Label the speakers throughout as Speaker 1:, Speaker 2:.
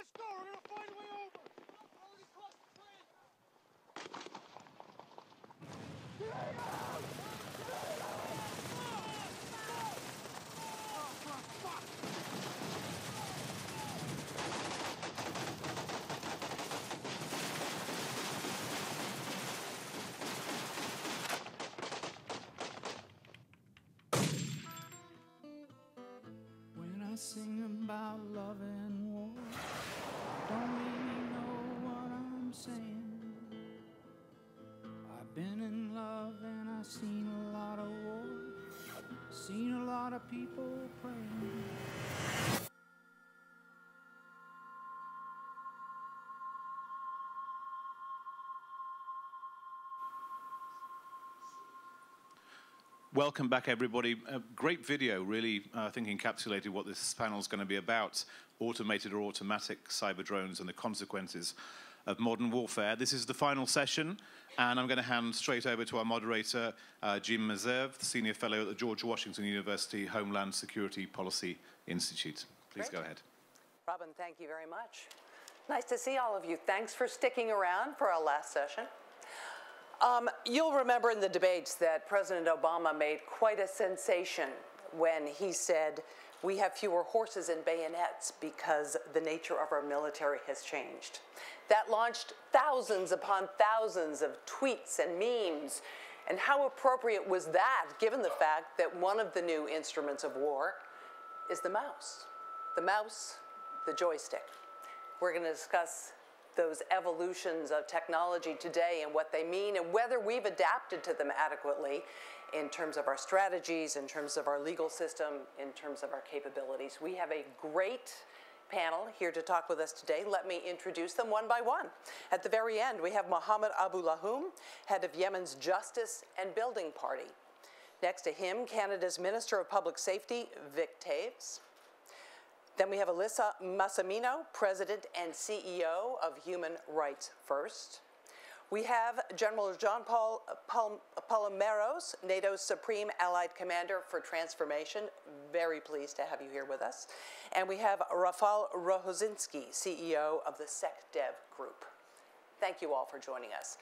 Speaker 1: let's go. We're gonna find a way over. Already crossed the bridge.
Speaker 2: When I sing about love and war, don't really know what I'm saying. I've been in love and I've seen a lot of war, seen a lot of people praying.
Speaker 3: Welcome back, everybody. A great video, really, I think encapsulated what this panel is going to be about: automated or automatic cyber drones and the consequences of modern warfare. This is the final session, and I'm going to hand straight over to our moderator, Jim Meserve, Senior Fellow at the George Washington University Homeland Security Policy Institute. Please go ahead.
Speaker 4: Robin, thank you very much. Nice to see all of you. Thanks for sticking around for our last session. You'll remember in the debates that President Obama made quite a sensation when he said, we have fewer horses and bayonets because the nature of our military has changed. That launched thousands upon thousands of tweets and memes. And how appropriate was that, given the fact that one of the new instruments of war is the mouse. The mouse, the joystick. We're going to discuss those evolutions of technology today and what they mean and whether we've adapted to them adequately in terms of our strategies, in terms of our legal system, in terms of our capabilities. We have a great panel here to talk with us today. Let me introduce them one by one. At the very end, we have Mohammed Abu Lahoum, head of Yemen's Justice and Building Party. Next to him, Canada's Minister of Public Safety, Vic Taves. Then we have Alyssa Massimino, President and CEO of Human Rights First. We have General Jean-Paul Paloméros, NATO's Supreme Allied Commander for Transformation. Very pleased to have you here with us. And we have Rafal Rohozinski, CEO of the SecDev Group. Thank you all for joining us.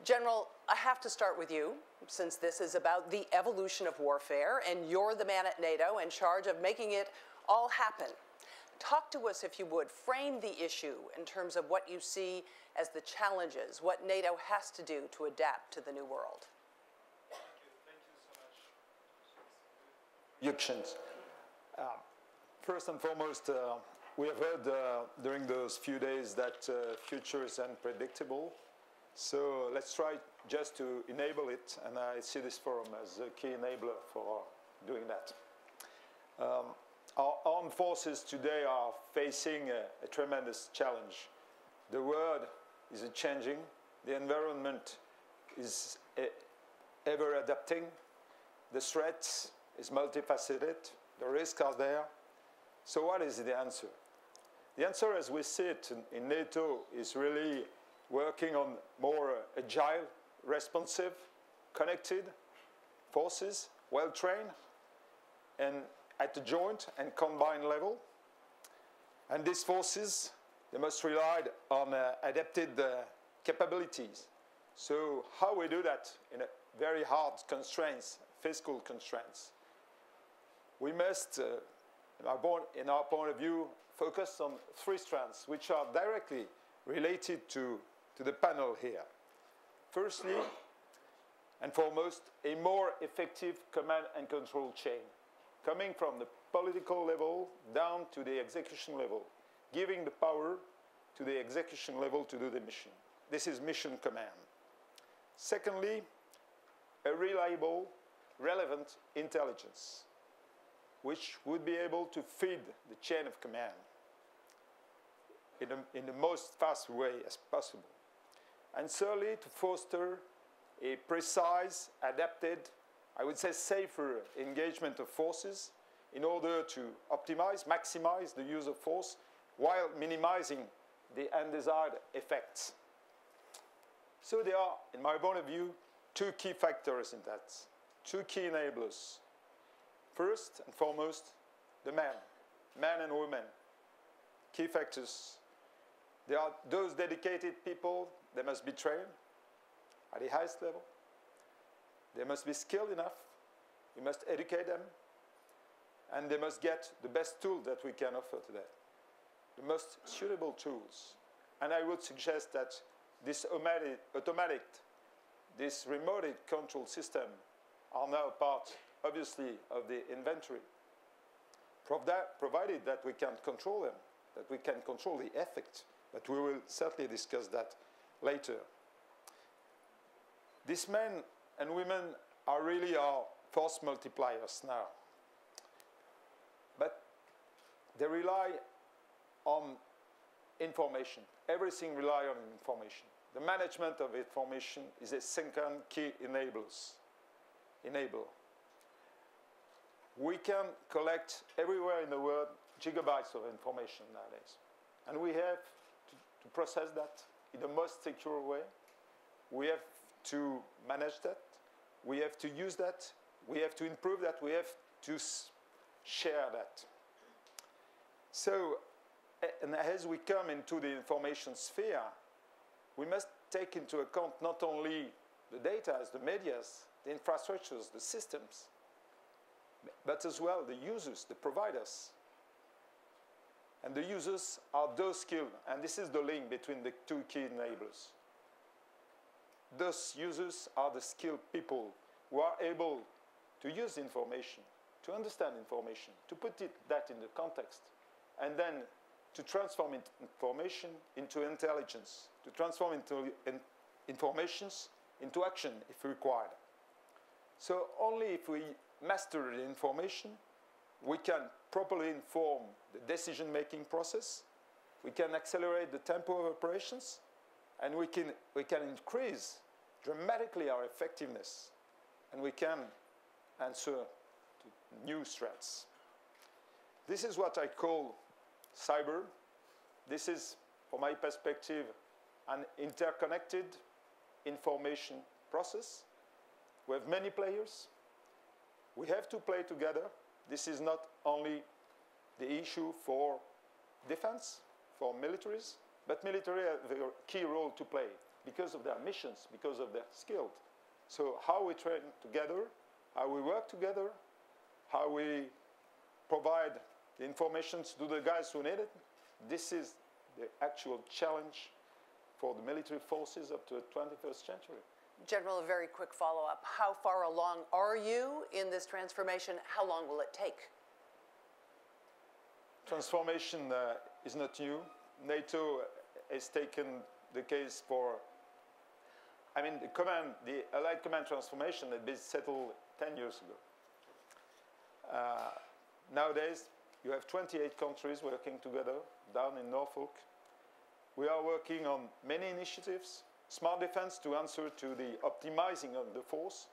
Speaker 4: General, I have to start with you, since this is about the evolution of warfare, and you're the man at NATO in charge of making it all happen. Talk to us, if you would, frame the issue in terms of what you see as the challenges, what NATO has to do to adapt to the new world.
Speaker 5: Thank you so much. First and foremost, we have heard during those few days that future is unpredictable. So let's try just to enable it, and I see this forum as a key enabler for doing that. Our armed forces today are facing a tremendous challenge. The world is changing. The environment is ever adapting. The threat is multifaceted. The risks are there. So what is the answer? The answer, as we see it in NATO, is really working on more agile, responsive, connected forces, well-trained, and at the joint and combined level. And these forces, they must rely on adapted capabilities. So how we do that in a very hard constraints, fiscal constraints? We must, in our point of view, focus on three strands, which are directly related to the panel here. Firstly, and foremost, a more effective command and control chain, coming from the political level down to the execution level, giving the power to the execution level to do the mission. This is mission command. Secondly, a reliable, relevant intelligence, which would be able to feed the chain of command in the most fast way as possible. And thirdly, to foster a precise, adapted, I would say safer engagement of forces in order to optimize, maximize the use of force while minimizing the undesired effects. So there are, in my point of view, two key factors in that, two key enablers. First and foremost, the men and women, key factors There are those dedicated people, they must be trained at the highest level. They must be skilled enough. We must educate them. And they must get the best tools that we can offer today, the most suitable tools. And I would suggest that this automatic, this remote control system are now part, obviously, of the inventory, provided that we can control them, that we can control the effect. But we will certainly discuss that later. These men and women are really our force multipliers now. But they rely on information. Everything relies on information. The management of information is a second key enabler. We can collect everywhere in the world gigabytes of information nowadays. And we have to process that in the most secure way. We have to manage that. We have to use that. We have to improve that. We have to share that. So, and as we come into the information sphere, we must take into account not only the data, the medias, the infrastructures, the systems, but as well the users, the providers. And the users are those skilled, and this is the link between the two key enablers. Those users are the skilled people who are able to use information, to understand information, to put that in the context, and then to transform information into intelligence, to transform informations into action if required. So only if we master the information, we can properly inform the decision-making process, we can accelerate the tempo of operations, and we can increase dramatically our effectiveness, and we can answer to new threats. This is what I call cyber. This is, from my perspective, an interconnected information process. We have many players. We have to play together. This is not only the issue for defense, for militaries, but military have a key role to play because of their missions, because of their skills. So how we train together, how we work together, how we provide the information to the guys who need it, this is the actual challenge for the military forces up to the 21st century.
Speaker 4: General, a very quick follow-up. How far along are you in this transformation? How long will it take?
Speaker 5: Transformation is not new. NATO has taken the case for, the Allied Command transformation had been settled 10 years ago. Nowadays, you have 28 countries working together down in Norfolk. We are working on many initiatives. Smart defense to answer to the optimizing of the force,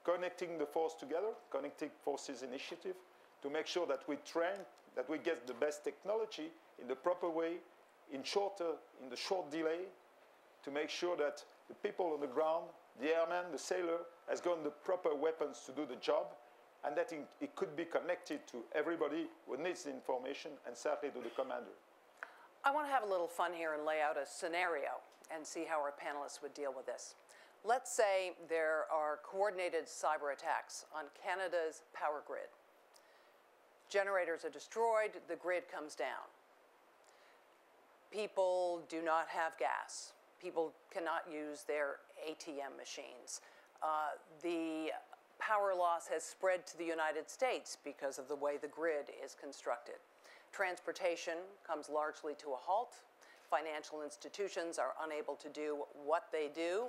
Speaker 5: connecting the force together, connecting forces initiative, to make sure that we train, that we get the best technology in the proper way, in the short delay, to make sure that the people on the ground, the airman, the sailor, has got the proper weapons to do the job, and that it could be connected to everybody who needs the information, and certainly to the commander.
Speaker 4: I want to have a little fun here and lay out a scenario and see how our panelists would deal with this. Let's say there are coordinated cyber attacks on Canada's power grid. Generators are destroyed, the grid comes down. People do not have gas. People cannot use their ATM machines. The power loss has spread to the United States because of the way the grid is constructed. Transportation comes largely to a halt. Financial institutions are unable to do what they do.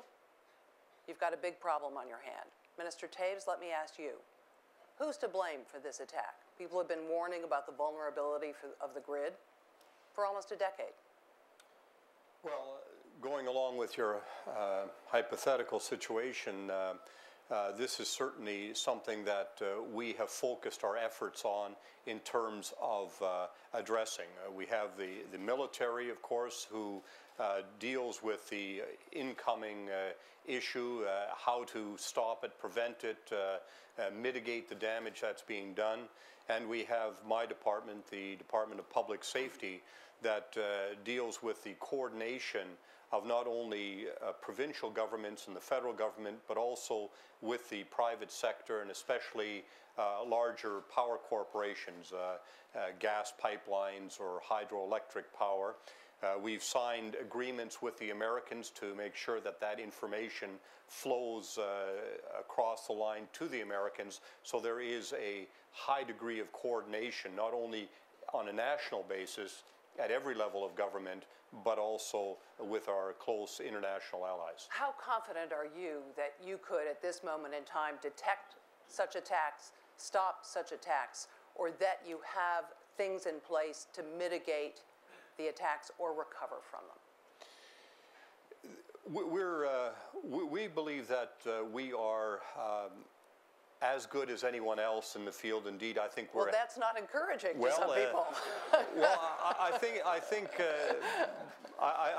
Speaker 4: You've got a big problem on your hand. Minister Taves, let me ask you, who's to blame for this attack? People have been warning about the vulnerability of the grid for almost a decade.
Speaker 6: Well, going along with your hypothetical situation, this is certainly something that we have focused our efforts on in terms of addressing. We have the military, of course, who deals with the incoming issue, how to stop it, prevent it, mitigate the damage that's being done. and we have my department, the Department of Public Safety, that deals with the coordination of not only provincial governments and the federal government, but also with the private sector and especially larger power corporations, gas pipelines or hydroelectric power. We've signed agreements with the Americans to make sure that that information flows across the line to the Americans, so there is a high degree of coordination, not only on a national basis at every level of government, but also with our close international allies.
Speaker 4: How confident are you that you could, at this moment in time, detect such attacks, stop such attacks, or that you have things in place to mitigate the attacks or recover from them?
Speaker 6: We believe that we are as good as anyone else in the field. Indeed, I think we're.
Speaker 4: Well, that's not encouraging to some people.
Speaker 6: Well, I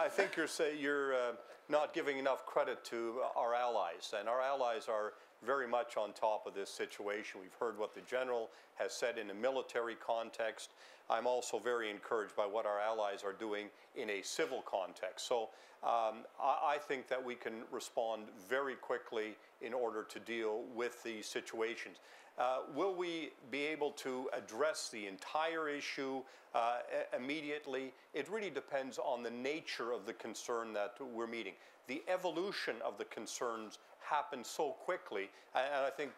Speaker 6: think you're not giving enough credit to our allies, and our allies are very much on top of this situation. We've heard what the General has said in a military context. I'm also very encouraged by what our allies are doing in a civil context. So I think that we can respond very quickly in order to deal with these situations. Will we be able to address the entire issue immediately? It really depends on the nature of the concern that we're meeting. The evolution of the concerns happens so quickly, and I think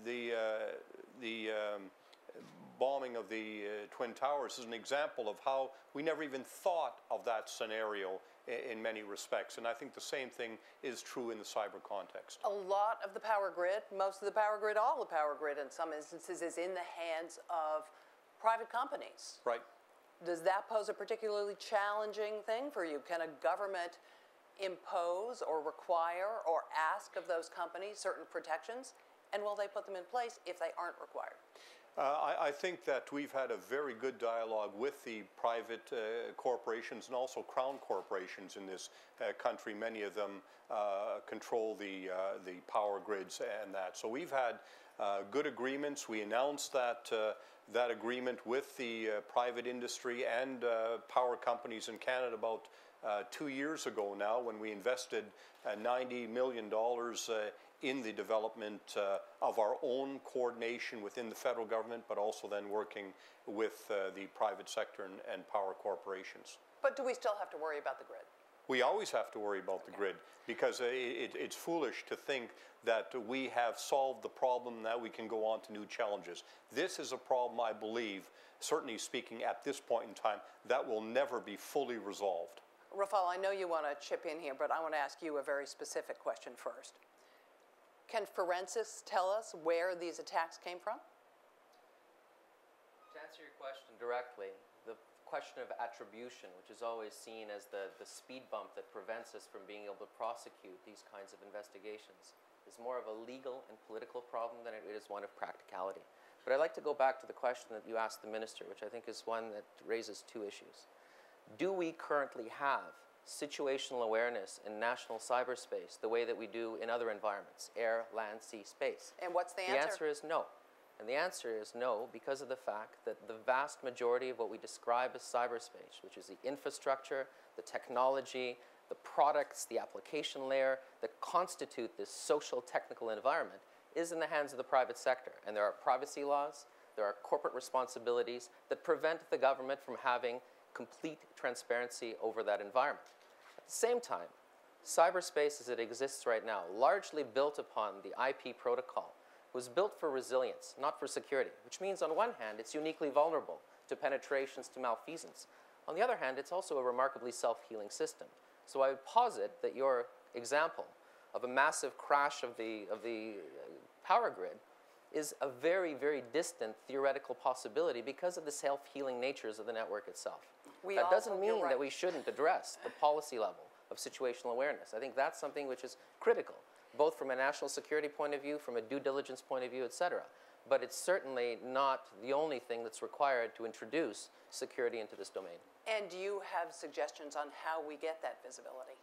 Speaker 6: the bombing of the Twin Towers is an example of how we never even thought of that scenario in many respects. And I think the same thing is true in the cyber context.
Speaker 4: A lot of the power grid, most of the power grid, all the power grid in some instances is in the hands of private companies.
Speaker 6: Right.
Speaker 4: Does that pose a particularly challenging thing for you? Can a government impose or require or ask of those companies certain protections? And will they put them in place if they aren't required?
Speaker 6: I think that we've had a very good dialogue with the private corporations and also crown corporations in this country. Many of them control the power grids and that. So we've had good agreements. We announced that agreement with the private industry and power companies in Canada about 2 years ago now, when we invested $90 million in the development of our own coordination within the federal government, but also then working with the private sector and power corporations.
Speaker 4: But do we still have to worry about the grid?
Speaker 6: We always have to worry about the grid, because it's foolish to think that we have solved the problem, that we can go on to new challenges. This is a problem, I believe, certainly speaking at this point in time, that will never be fully resolved.
Speaker 4: Rafal, I know you want to chip in here, but I want to ask you a very specific question first. Can forensics tell us where these attacks came from?
Speaker 7: To answer your question directly, the question of attribution, which is always seen as the speed bump that prevents us from being able to prosecute these kinds of investigations, is more of a legal and political problem than it is one of practicality. But I'd like to go back to the question that you asked the minister, which I think is one that raises two issues. Do we currently have situational awareness in national cyberspace the way that we do in other environments, air, land, sea, space?
Speaker 4: And what's the answer?
Speaker 7: The answer is no. And the answer is no because of the fact that the vast majority of what we describe as cyberspace, which is the infrastructure, the technology, the products, the application layer that constitute this social technical environment, is in the hands of the private sector. And there are privacy laws, there are corporate responsibilities that prevent the government from having complete transparency over that environment. At the same time, cyberspace as it exists right now, largely built upon the IP protocol, was built for resilience, not for security, which means on one hand, it's uniquely vulnerable to penetrations, to malfeasance. On the other hand, it's also a remarkably self-healing system. So I would posit that your example of a massive crash of the power grid is a very, very distant theoretical possibility because of the self-healing natures of the network itself. That doesn't mean that we shouldn't address the policy level of situational awareness. I think that's something which is critical, both from a national security point of view, from a due diligence point of view, et cetera. But it's certainly not the only thing that's required to introduce security into this domain.
Speaker 4: And do you have suggestions on how we get that visibility?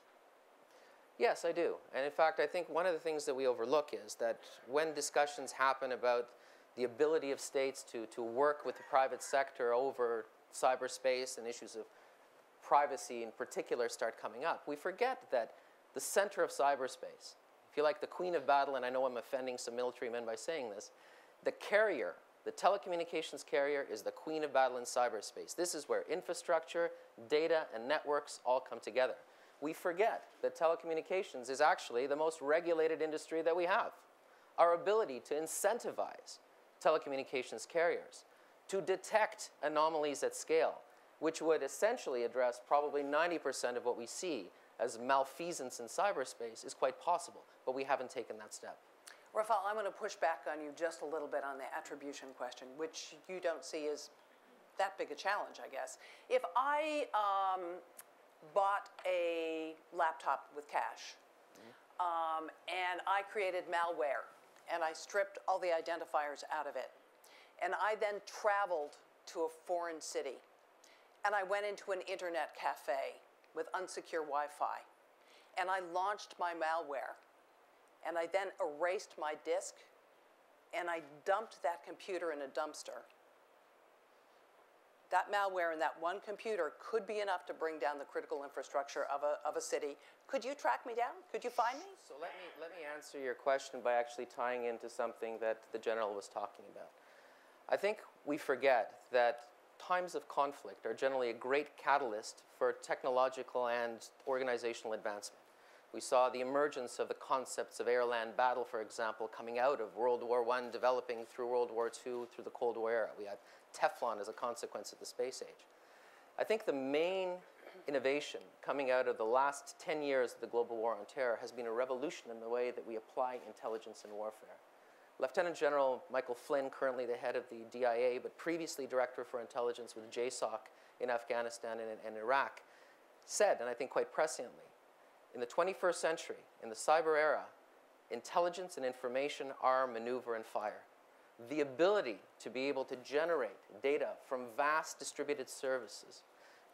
Speaker 7: Yes, I do. And in fact, I think one of the things that we overlook is that when discussions happen about the ability of states to work with the private sector over cyberspace and issues of privacy in particular start coming up, we forget that the center of cyberspace, if you like, the queen of battle, and I know I'm offending some military men by saying this, the carrier, the telecommunications carrier, is the queen of battle in cyberspace. This is where infrastructure, data, and networks all come together. We forget that telecommunications is actually the most regulated industry that we have. Our ability to incentivize telecommunications carriers to detect anomalies at scale, which would essentially address probably 90% of what we see as malfeasance in cyberspace, is quite possible, but we haven't taken that step.
Speaker 4: Rafael, I'm going to push back on you just a little bit on the attribution question, which you don't see as that big a challenge, I guess. If I bought a laptop with cash, and I created malware, and I stripped all the identifiers out of it, and I then traveled to a foreign city, and I went into an internet cafe with unsecure Wi-Fi, and I launched my malware, and I then erased my disk, and I dumped that computer in a dumpster. That malware in that one computer could be enough to bring down the critical infrastructure of a city. Could you track me down? Could you find me?
Speaker 7: So let me answer your question by actually tying into something that the General was talking about. I think we forget that times of conflict are generally a great catalyst for technological and organizational advancement. We saw the emergence of the concepts of air-land battle, for example, coming out of World War I, developing through World War II, through the Cold War era. We had Teflon as a consequence of the space age. I think the main innovation coming out of the last 10 years of the global war on terror has been a revolution in the way that we apply intelligence in warfare. Lieutenant General Michael Flynn, currently the head of the DIA, but previously Director for Intelligence with JSOC in Afghanistan and Iraq, said, and I think quite presciently, in the 21st century, in the cyber era, intelligence and information are maneuver and fire. The ability to be able to generate data from vast distributed services,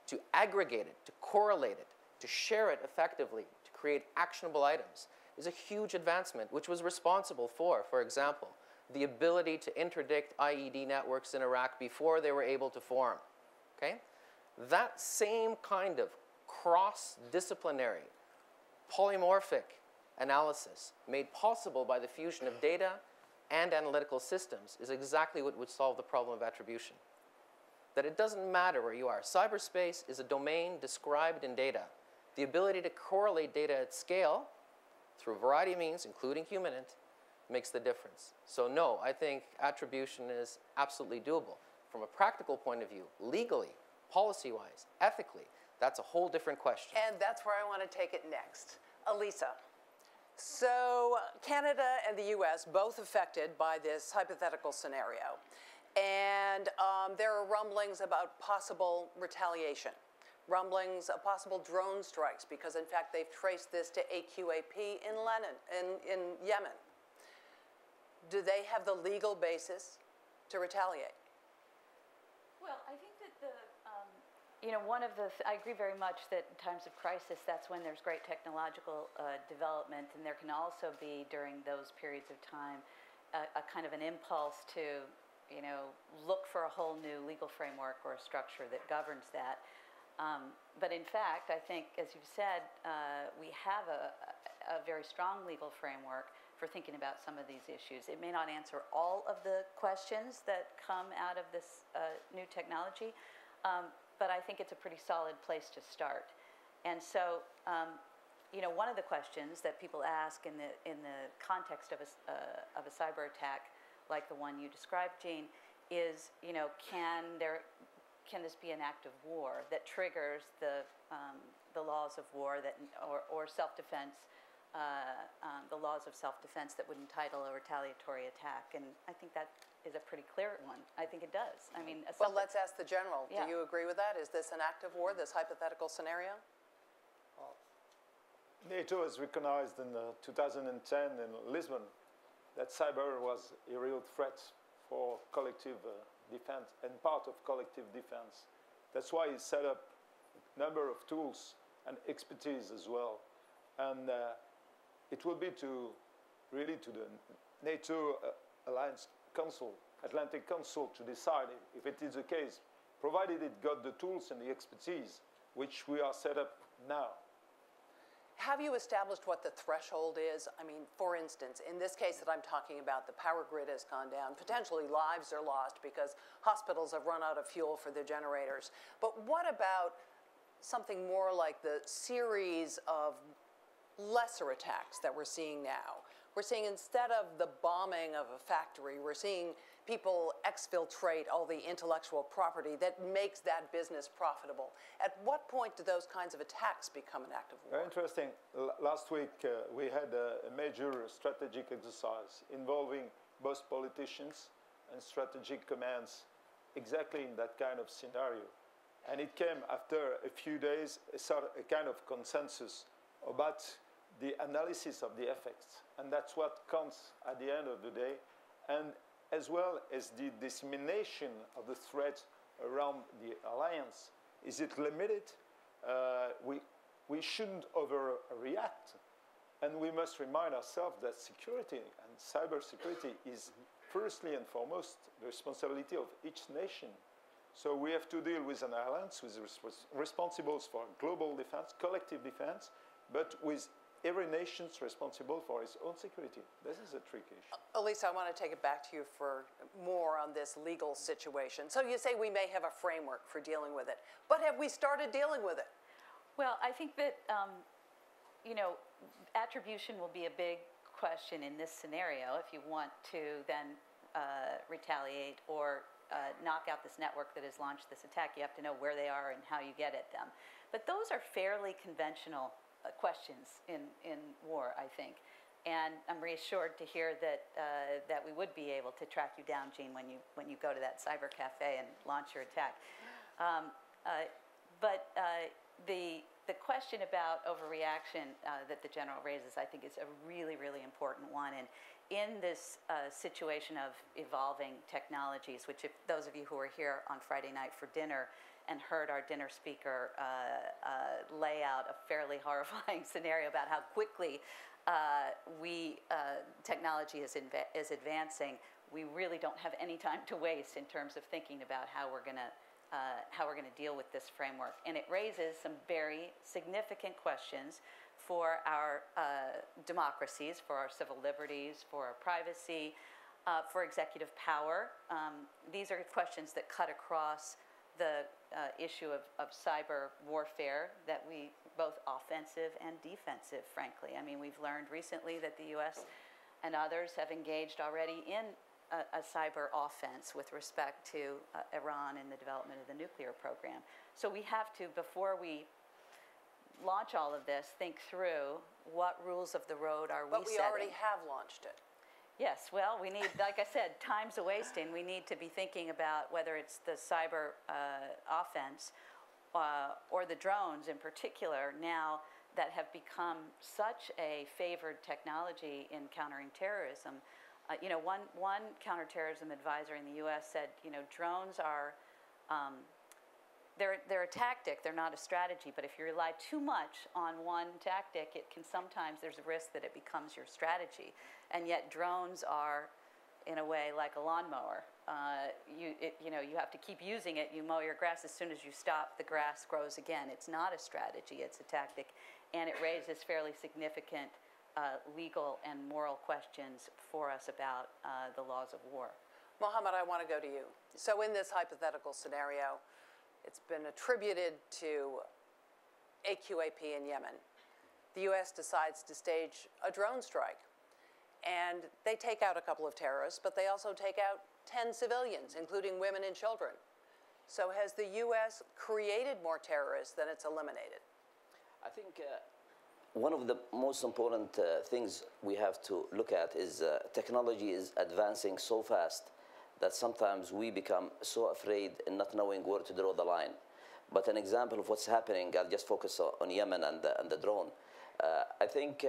Speaker 7: to aggregate it, to correlate it, to share it effectively, to create actionable items, is a huge advancement, which was responsible for example, the ability to interdict IED networks in Iraq before they were able to form. Okay? That same kind of cross-disciplinary, polymorphic analysis made possible by the fusion of data and analytical systems is exactly what would solve the problem of attribution. That it doesn't matter where you are. Cyberspace is a domain described in data. The ability to correlate data at scale through a variety of means, including humanint, makes the difference. So no, I think attribution is absolutely doable. From a practical point of view, legally, policy-wise, ethically, that's a whole different question.
Speaker 4: And that's where I want to take it next. Elisa, so Canada and the US both affected by this hypothetical scenario. And there are rumblings about possible retaliation, rumblings of possible drone strikes, because in fact they've traced this to AQAP in Yemen. Do they have the legal basis to retaliate?
Speaker 8: Well, I think that I agree very much that in times of crisis, that's when there's great technological development, and there can also be, during those periods of time, a kind of an impulse to, look for a whole new legal framework or a structure that governs that. But in fact, I think, as you've said, we have a very strong legal framework for thinking about some of these issues. It may not answer all of the questions that come out of this new technology, but I think it's a pretty solid place to start. And so, one of the questions that people ask in the context of a cyber attack, like the one you described, Jean, is, can this be an act of war that triggers the laws of war or self-defense, the laws of self-defense that would entitle a retaliatory attack? And I think that is a pretty clear one. I think it does. I mean,
Speaker 4: well, let's ask the General.
Speaker 8: Yeah.
Speaker 4: Do you agree with that? Is this an act of war, this hypothetical scenario?
Speaker 5: NATO has recognized in 2010 in Lisbon that cyber was a real threat for collective defense and part of collective defense. That's why it set up a number of tools and expertise as well. And it will be to the NATO Alliance Council Atlantic Council to decide if it is the case, provided it got the tools and the expertise, which we are set up now.
Speaker 4: Have you established what the threshold is? I mean, for instance, in this case that I'm talking about, the power grid has gone down. Potentially lives are lost because hospitals have run out of fuel for their generators. But what about something more like the series of lesser attacks that we're seeing now? We're seeing, instead of the bombing of a factory, we're seeing people exfiltrate all the intellectual property that makes that business profitable. At what point do those kinds of attacks become an act of war?
Speaker 5: Very interesting. Last week, we had a major strategic exercise involving both politicians and strategic commands exactly in that kind of scenario. And it came after a few days, a kind of consensus about the analysis of the effects. And that's what counts at the end of the day. And as well as the dissemination of the threat around the alliance. Is it limited? We shouldn't overreact. And we must remind ourselves that security and cybersecurity is firstly and foremost the responsibility of each nation. So we have to deal with an alliance who is responsible for global defense, collective defense, but with every nation's responsible for its own security. This is a tricky issue.
Speaker 4: Elisa, I want to take it back to you for more on this legal situation. So you say we may have a framework for dealing with it, but have we started dealing with it?
Speaker 8: Well, I think that, you know, attribution will be a big question in this scenario if you want to then retaliate or knock out this network that has launched this attack. You have to know where they are and how you get at them. But those are fairly conventional questions in war, I think. And I'm reassured to hear that that we would be able to track you down, Jean, when you go to that cyber cafe and launch your attack. But the question about overreaction that the general raises, I think, is a really, really important one. And in this situation of evolving technologies, which if those of you who were here on Friday night for dinner and heard our dinner speaker lay out a fairly horrifying scenario about how quickly technology is advancing, we really don't have any time to waste in terms of thinking about how we're going to deal with this framework. And it raises some very significant questions for our democracies, for our civil liberties, for our privacy, for executive power. These are questions that cut across the issue of cyber warfare, that we, both offensive and defensive, frankly. I mean, we've learned recently that the US and others have engaged already in a cyber offense with respect to Iran and the development of the nuclear program. So we have to, before we launch all of this, think through what rules of the road are we setting.
Speaker 4: But we already have launched it.
Speaker 8: Yes, well, we need, like I said, time's a-wasting. We need to be thinking about whether it's the cyber offense or the drones in particular now that have become such a favored technology in countering terrorism. You know, one counterterrorism advisor in the U.S. said, you know, drones are, they're a tactic, they're not a strategy, but if you rely too much on one tactic, it can sometimes, there's a risk that it becomes your strategy. And yet drones are, in a way, like a lawnmower. You know, you have to keep using it. You mow your grass. As soon as you stop, the grass grows again. It's not a strategy, it's a tactic. And it raises fairly significant legal and moral questions for us about the laws of war.
Speaker 4: Mohammed, I want to go to you. So in this hypothetical scenario, it's been attributed to AQAP in Yemen. The U.S. decides to stage a drone strike. And they take out a couple of terrorists, but they also take out 10 civilians, including women and children. So has the U.S. created more terrorists than it's eliminated?
Speaker 9: I think one of the most important things we have to look at is technology is advancing so fast that sometimes we become so afraid in not knowing where to draw the line. But an example of what's happening, I'll just focus on Yemen and the drone. I think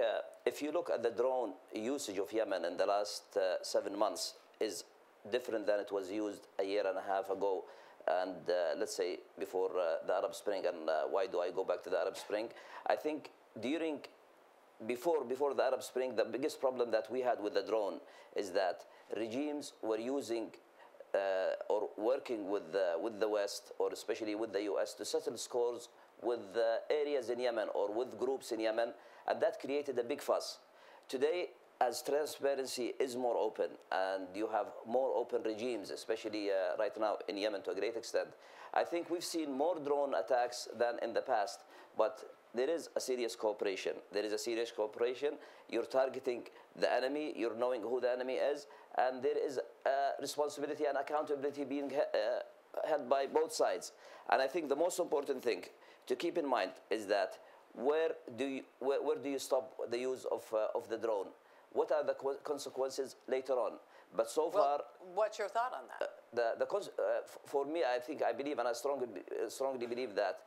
Speaker 9: if you look at the drone usage of Yemen in the last 7 months is different than it was used a year and a half ago, and let's say before the Arab Spring. And why do I go back to the Arab Spring? I think before the Arab Spring, the biggest problem that we had with the drone is that regimes were using or working with the West, or especially with the US, to settle scores with areas in Yemen or with groups in Yemen, and that created a big fuss. Today, as transparency is more open and you have more open regimes, especially right now in Yemen to a great extent, I think we've seen more drone attacks than in the past, but there is a serious cooperation. There is a serious cooperation. You're targeting the enemy, you're knowing who the enemy is, and there is responsibility and accountability being held by both sides. And I think the most important thing to keep in mind is that where do you stop the use of the drone? What are the consequences later on? But so far,
Speaker 4: what's your thought on that?
Speaker 9: For me, I believe, and I strongly believe that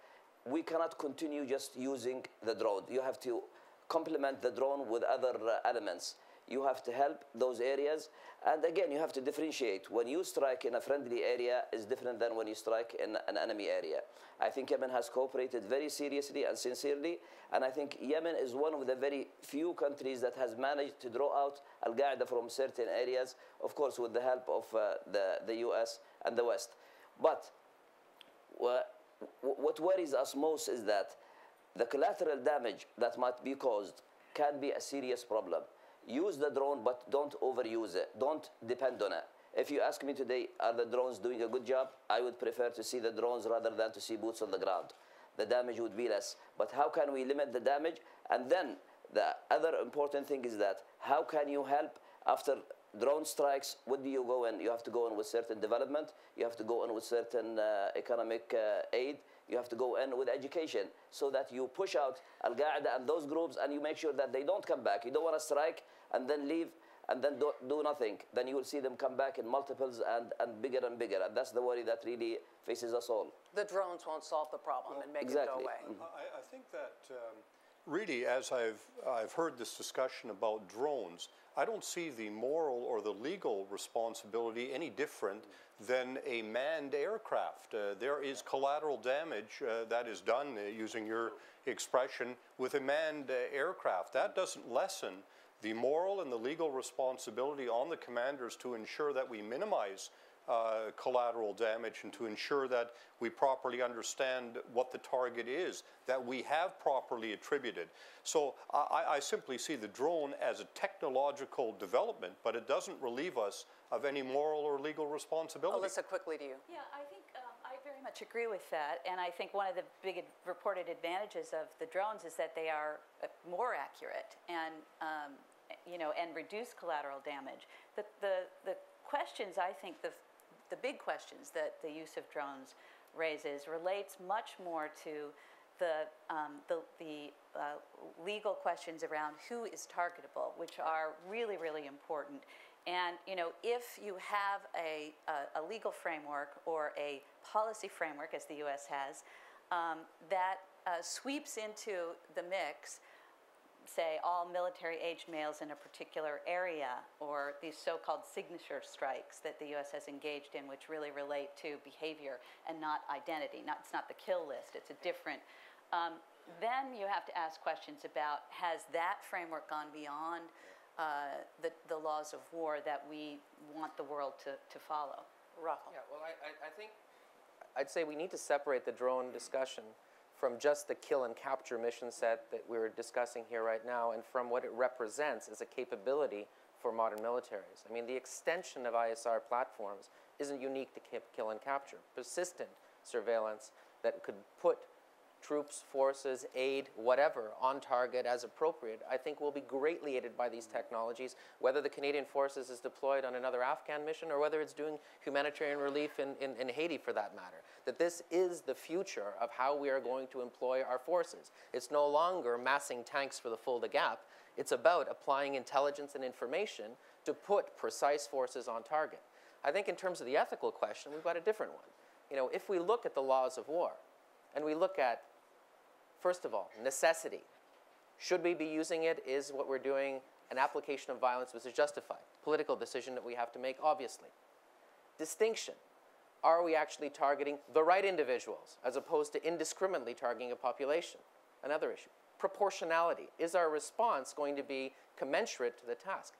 Speaker 9: we cannot continue just using the drone. You have to complement the drone with other elements. You have to help those areas. And again, you have to differentiate. When you strike in a friendly area is different than when you strike in an enemy area. I think Yemen has cooperated very seriously and sincerely. And I think Yemen is one of the very few countries that has managed to draw out Al-Qaeda from certain areas, of course, with the help of the US and the West. But what worries us most is that the collateral damage that might be caused can be a serious problem. Use the drone, but don't overuse it. Don't depend on it. If you ask me today, are the drones doing a good job? I would prefer to see the drones rather than to see boots on the ground. The damage would be less. But how can we limit the damage? And then the other important thing is that how can you help after drone strikes? What do you go in? You have to go in with certain development. You have to go in with certain economic aid. You have to go in with education so that you push out Al-Qaeda and those groups and you make sure that they don't come back. You don't want to strike and then leave and then do nothing. Then you will see them come back in multiples and bigger and bigger. And that's the worry that really faces us all.
Speaker 4: The drones won't solve the problem and make it go away.
Speaker 6: I think that really, as I've heard this discussion about drones, I don't see the moral or the legal responsibility any different than a manned aircraft. There is collateral damage that is done, using your expression, with a manned aircraft. That doesn't lessen the moral and the legal responsibility on the commanders to ensure that we minimize collateral damage and to ensure that we properly understand what the target is, that we have properly attributed. So I simply see the drone as a technological development, but it doesn't relieve us of any moral or legal responsibility.
Speaker 4: Alyssa, quickly to you.
Speaker 8: Yeah, I think I very much agree with that. And I think one of the big reported advantages of the drones is that they are more accurate and, and reduce collateral damage. The questions, I think, the big questions that the use of drones raises relates much more to the legal questions around who is targetable, which are really, really important. And if you have a legal framework or a policy framework, as the U.S. has, that sweeps into the mix, say, all military-aged males in a particular area, or these so-called signature strikes that the U.S. has engaged in, which really relate to behavior and not identity. It's not the kill list. It's a different. Then you have to ask questions about, has that framework gone beyond the laws of war that we want the world to follow?
Speaker 4: Rafa.
Speaker 7: Yeah, well, I think I'd say we need to separate the drone discussion from just the kill and capture mission set that we're discussing here right now and from what it represents as a capability for modern militaries. I mean, the extension of ISR platforms isn't unique to kill and capture. Persistent surveillance that could put troops, forces, aid, whatever, on target as appropriate, I think will be greatly aided by these technologies, whether the Canadian Forces is deployed on another Afghan mission or whether it's doing humanitarian relief in Haiti for that matter. That this is the future of how we are going to employ our forces. It's no longer massing tanks for the Fulda Gap. It's about applying intelligence and information to put precise forces on target. I think in terms of the ethical question, we've got a different one. If we look at the laws of war and we look at, first of all, necessity. Should we be using it? Is what we're doing an application of violence which is justified? Political decision that we have to make, obviously. Distinction. Are we actually targeting the right individuals as opposed to indiscriminately targeting a population? Another issue. Proportionality. Is our response going to be commensurate to the task?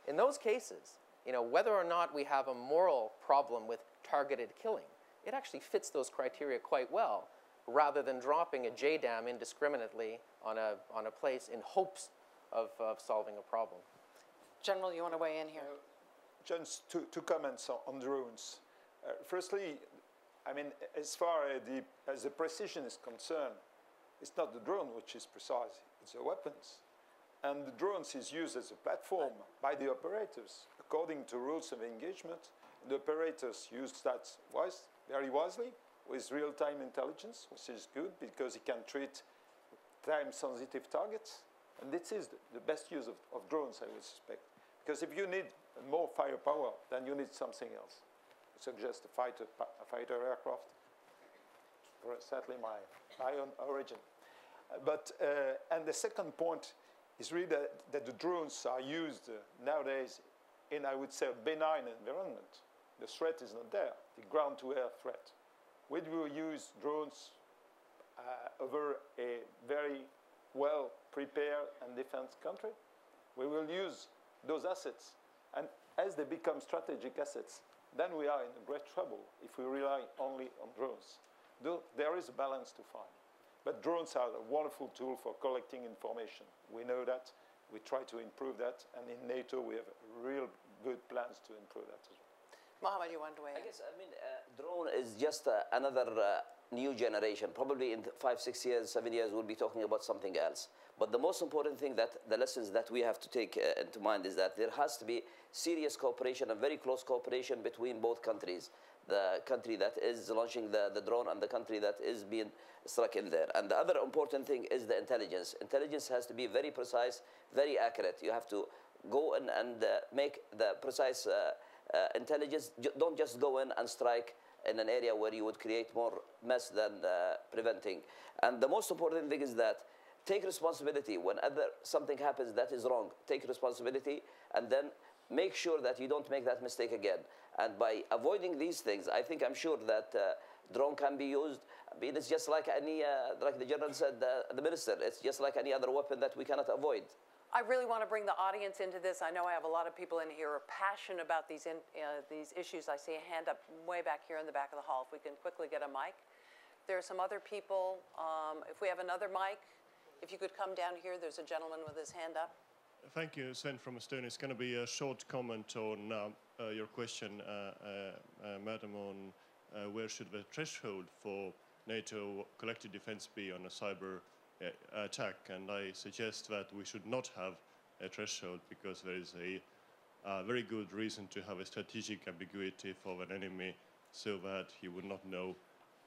Speaker 7: In those cases, whether or not we have a moral problem with targeted killing, it actually fits those criteria quite well, rather than dropping a JDAM indiscriminately on a place in hopes of solving a problem.
Speaker 4: General, you want to weigh in here?
Speaker 5: Just two comments on drones. Firstly, I mean, as far as the precision is concerned, it's not the drone which is precise, it's the weapons. And the drones is used as a platform by the operators. According to rules of engagement, the operators use that very wisely with real-time intelligence, which is good because it can treat time-sensitive targets. And this is the best use of drones, I would suspect. Because if you need more firepower, then you need something else. I suggest a fighter aircraft. Sadly, my own origin. And the second point is really that the drones are used nowadays in, I would say, a benign environment. The threat is not there, the ground-to-air threat. We will use drones over a very well-prepared and defense country. We will use those assets. And as they become strategic assets, then we are in great trouble if we rely only on drones. There is a balance to find. But drones are a wonderful tool for collecting information. We know that. We try to improve that. And in NATO, we have real good plans to improve that as well.
Speaker 4: Mohammed, you want to weigh in?
Speaker 9: I guess, drone is just another new generation. Probably in 5, 6 years, 7 years, we'll be talking about something else. But the most important thing the lessons that we have to take into mind is that there has to be serious cooperation and very close cooperation between both countries. The country that is launching the drone and the country that is being struck in there. And the other important thing is the intelligence. Intelligence has to be very precise, very accurate. You have to go in and make the precise intelligence. Don't just go in and strike in an area where you would create more mess than preventing. And the most important thing is that take responsibility. Whenever something happens that is wrong, take responsibility and then make sure that you don't make that mistake again. And by avoiding these things, I'm sure that drone can be used. I mean, it's just like any, like the general said, the minister, it's just like any other weapon that we cannot avoid.
Speaker 4: I really want to bring the audience into this. I know I have a lot of people in here who are passionate about these issues. I see a hand up way back here in the back of the hall. If we can quickly get a mic. There are some other people. If we have another mic, if you could come down here. There's a gentleman with his hand up.
Speaker 10: Thank you, Sven from Estonia. It's going to be a short comment on your question, Madam, on where should the threshold for NATO collective defense be on a cyber attack. And I suggest that we should not have a threshold because there is a very good reason to have a strategic ambiguity for an enemy so that he would not know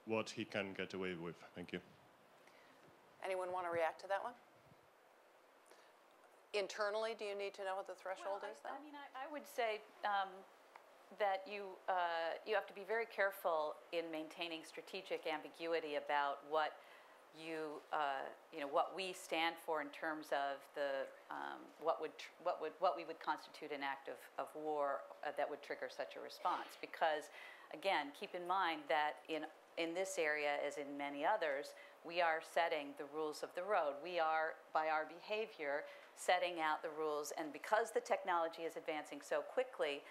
Speaker 10: what he can get away with. Thank you.
Speaker 4: Anyone want to react to that one? Internally, do you need to know what the threshold is then?
Speaker 8: I mean, I would say that you have to be very careful in maintaining strategic ambiguity about what what we stand for in terms of what we would constitute an act of war that would trigger such a response. Because, again, keep in mind that in this area, as in many others, we are setting the rules of the road. We are, by our behavior, setting out the rules, and because the technology is advancing so quickly,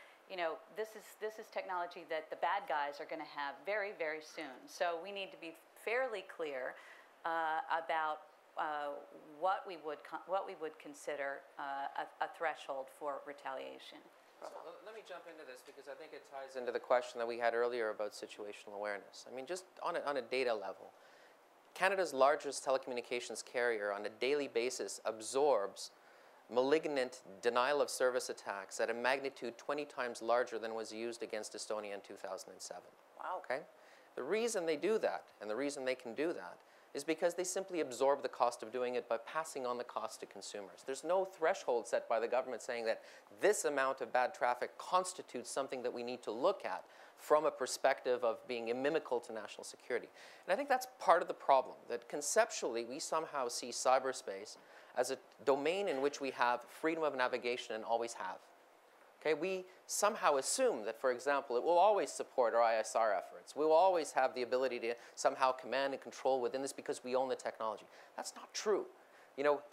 Speaker 8: this is technology that the bad guys are going to have very, very soon. So we need to be fairly clear about what we would consider a threshold for retaliation.
Speaker 7: So let me jump into this because I think it ties into the question that we had earlier about situational awareness. I mean, just on a data level, Canada's largest telecommunications carrier on a daily basis absorbs malignant denial of service attacks at a magnitude 20 times larger than was used against Estonia in 2007.
Speaker 4: Wow.
Speaker 7: Okay? The reason they do that, and the reason they can do that, is because they simply absorb the cost of doing it by passing on the cost to consumers. There's no threshold set by the government saying that this amount of bad traffic constitutes something that we need to look at from a perspective of being inimical to national security. And I think that's part of the problem, that conceptually we somehow see cyberspace as a domain in which we have freedom of navigation and always have. Okay, we somehow assume that, for example, it will always support our ISR efforts. We will always have the ability to somehow command and control within this because we own the technology. That's not true.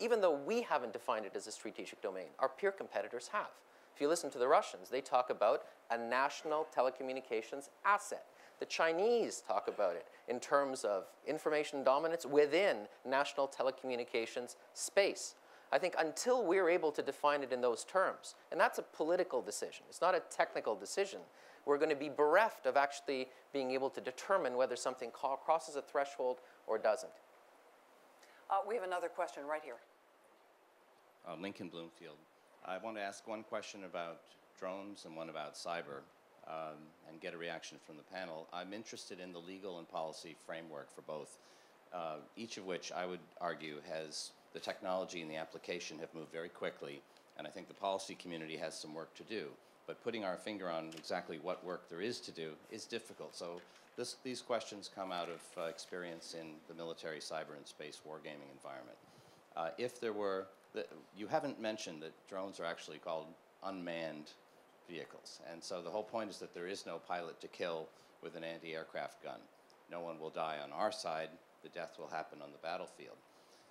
Speaker 7: Even though we haven't defined it as a strategic domain, our peer competitors have. If you listen to the Russians, they talk about a national telecommunications asset. The Chinese talk about it in terms of information dominance within national telecommunications space. I think until we're able to define it in those terms, and that's a political decision, it's not a technical decision, we're going to be bereft of actually being able to determine whether something crosses a threshold or doesn't.
Speaker 4: We have another question right here.
Speaker 11: Lincoln Bloomfield. I want to ask one question about drones and one about cyber, and get a reaction from the panel. I'm interested in the legal and policy framework for both, each of which I would argue has the technology and the application have moved very quickly, and I think the policy community has some work to do. But putting our finger on exactly what work there is to do is difficult. So these questions come out of experience in the military, cyber, and space wargaming environment. If there were, you haven't mentioned that drones are actually called unmanned vehicles. And so the whole point is that there is no pilot to kill with an anti-aircraft gun. No one will die on our side. The death will happen on the battlefield.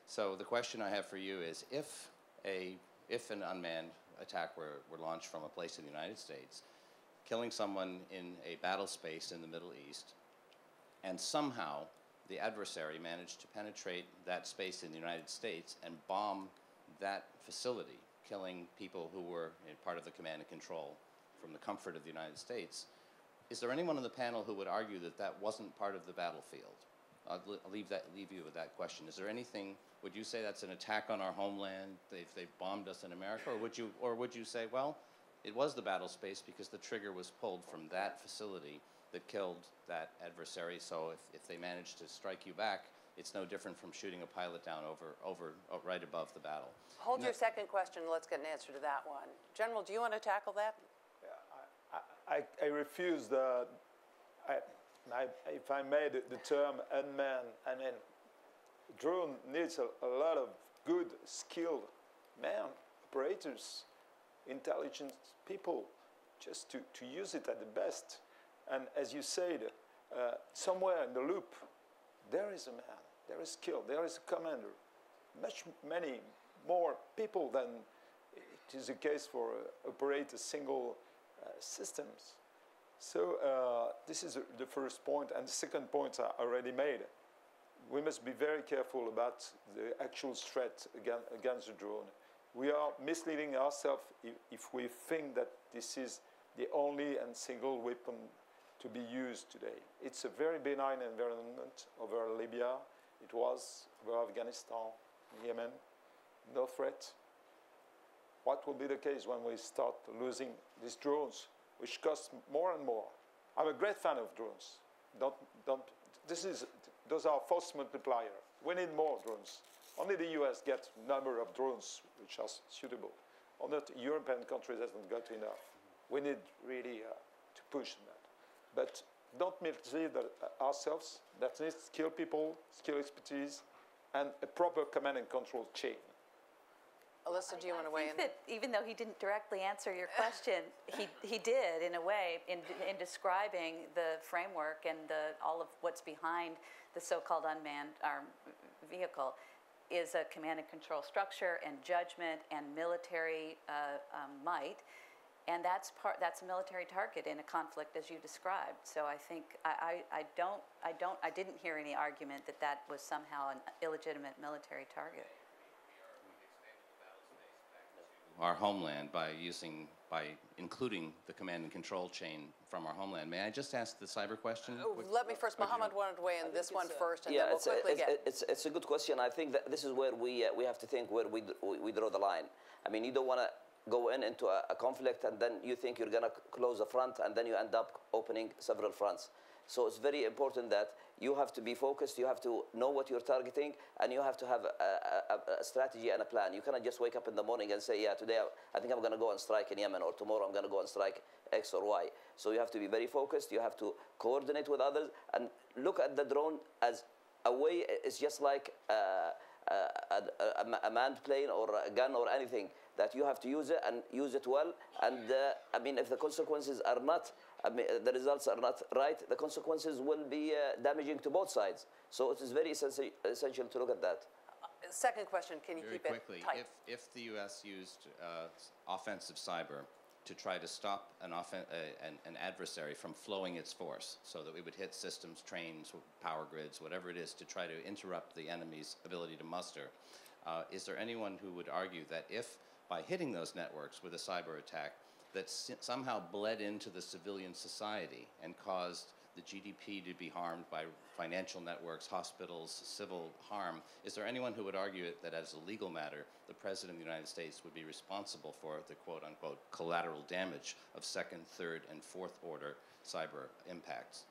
Speaker 11: So the question I have for you is, if an unmanned attack were launched from a place in the United States, killing someone in a battle space in the Middle East, and somehow the adversary managed to penetrate that space in the United States and bomb that facility, killing people who were part of the command and control from the comfort of the United States, is there anyone on the panel who would argue that that wasn't part of the battlefield? I'll leave you with that question. Is there anything, would you say that's an attack on our homeland, they've bombed us in America, or would you say, well, it was the battle space because the trigger was pulled from that facility that killed that adversary, so if they managed to strike you back, it's no different from shooting a pilot down right above the battle.
Speaker 4: Hold your second question, let's get an answer to that one. General, do you want to tackle that?
Speaker 5: Yeah, I refuse if I made the term unmanned, I mean, drone needs a lot of good, skilled men, operators, intelligent people, just to use it at the best. And as you said, somewhere in the loop, there is a man, there is skill, there is a commander, many more people than it is the case for operate a single systems. So this is the first point, and the second point I already made. We must be very careful about the actual threat against the drone. We are misleading ourselves if we think that this is the only and single weapon to be used today. It's a very benign environment over Libya. It was over Afghanistan, Yemen, no threat. What will be the case when we start losing these drones, which cost more and more? I'm a great fan of drones. Those are force multiplier. We need more drones. Only the US gets a number of drones which are suitable. Only European countries haven't got enough. We need really to push that. But don't mislead ourselves. That needs skilled people, skill expertise, and a proper command and control chain.
Speaker 4: Alyssa, do you want to weigh in?
Speaker 8: That even though he didn't directly answer your question, he did in a way in describing the framework and all of what's behind the so-called unmanned vehicle is a command and control structure and judgment and military might, and that's a military target in a conflict as you described. So I think I didn't hear any argument that was somehow an illegitimate military target.
Speaker 11: Our homeland by including the command and control chain from our homeland. May I just ask the cyber question?
Speaker 4: Let me first, Mohammed wanted to weigh in this one first, and then we'll quickly get.
Speaker 9: It's a good question. I think that this is where we have to think where we draw the line. I mean, you don't want to go into a conflict and then you think you're going to close a front and then you end up opening several fronts. So it's very important that you have to be focused, you have to know what you're targeting, and you have to have a strategy and a plan. You cannot just wake up in the morning and say, yeah, today I think I'm going to go and strike in Yemen, or tomorrow I'm going to go and strike X or Y. So you have to be very focused, you have to coordinate with others, and look at the drone as a way. It's just like a manned plane or a gun or anything, that you have to use it and use it well. And I mean, if the consequences are not, the results are not right, the consequences will be damaging to both sides. So it is very essential to look at that.
Speaker 4: Second question, can you
Speaker 11: Very
Speaker 4: keep
Speaker 11: quickly,
Speaker 4: it tight?
Speaker 11: if the U.S. used offensive cyber to try to stop an adversary from flowing its force, so that we would hit systems, trains, power grids, whatever it is, to try to interrupt the enemy's ability to muster. Is there anyone who would argue that if, by hitting those networks with a cyber attack, that somehow bled into the civilian society and caused the GDP to be harmed by financial networks, hospitals, civil harm, is there anyone who would argue that as a legal matter, the President of the United States would be responsible for the quote-unquote collateral damage of second, third, and fourth order cyber impacts?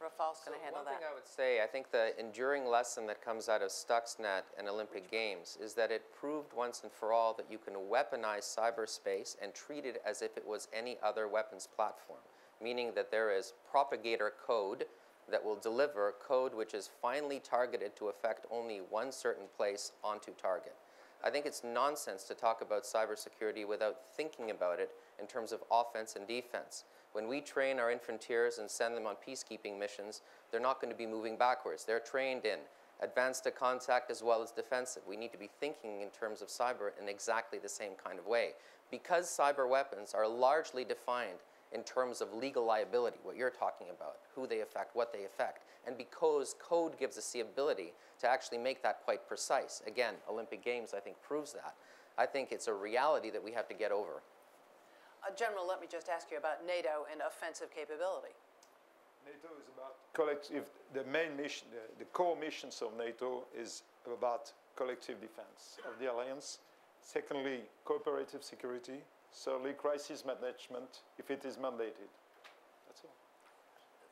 Speaker 4: Rafal's going to handle
Speaker 7: one
Speaker 4: that.
Speaker 7: thing I would say, I think the enduring lesson that comes out of Stuxnet and Olympic Games is that it proved once and for all that you can weaponize cyberspace and treat it as if it was any other weapons platform, meaning that there is propagator code that will deliver code which is finely targeted to affect only one certain place onto target. I think it's nonsense to talk about cybersecurity without thinking about it in terms of offense and defense. When we train our infanteers and send them on peacekeeping missions, they're not going to be moving backwards. They're trained in advanced to contact as well as defensive. We need to be thinking in terms of cyber in exactly the same kind of way. Because cyber weapons are largely defined in terms of legal liability, what you're talking about, who they affect, what they affect, and because code gives us the ability to actually make that quite precise. Again, Olympic Games, I think, proves that. I think it's a reality that we have to get over.
Speaker 4: General, let me just ask you about NATO and offensive capability.
Speaker 5: NATO is about collective, the main mission, the core missions of NATO is about collective defense of the alliance. Secondly, cooperative security. Thirdly, crisis management, if it is mandated. That's all.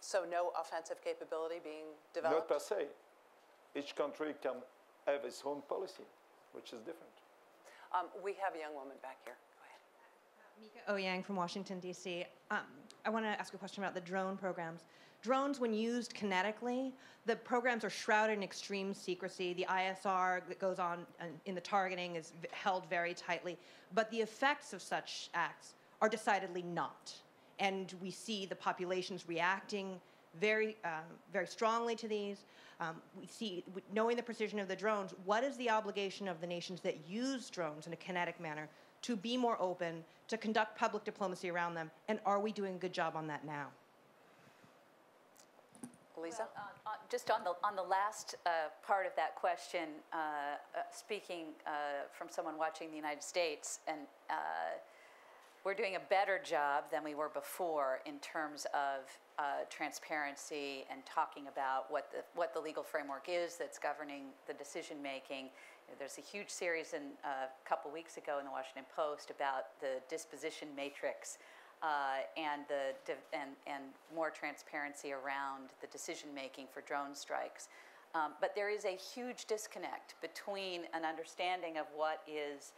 Speaker 4: So no offensive capability being developed?
Speaker 5: Not per se. Each country can have its own policy, which is different.
Speaker 4: We have a young woman back here.
Speaker 12: Mika Oyang from Washington, D.C. I want to ask a question about the drone programs. Drones, when used kinetically, the programs are shrouded in extreme secrecy. The ISR that goes on in the targeting is held very tightly. But the effects of such acts are decidedly not. And we see the populations reacting very, very strongly to these. We see, knowing the precision of the drones, what is the obligation of the nations that use drones in a kinetic manner to be more open, to conduct public diplomacy around them, and are we doing a good job on that now?
Speaker 4: Lisa?
Speaker 8: Well, just on the last part of that question, speaking from someone watching the United States, and we're doing a better job than we were before in terms of transparency and talking about what the legal framework is that's governing the decision making. There's a huge series a couple weeks ago in the Washington Post about the disposition matrix and more transparency around the decision making for drone strikes. But there is a huge disconnect between an understanding of what is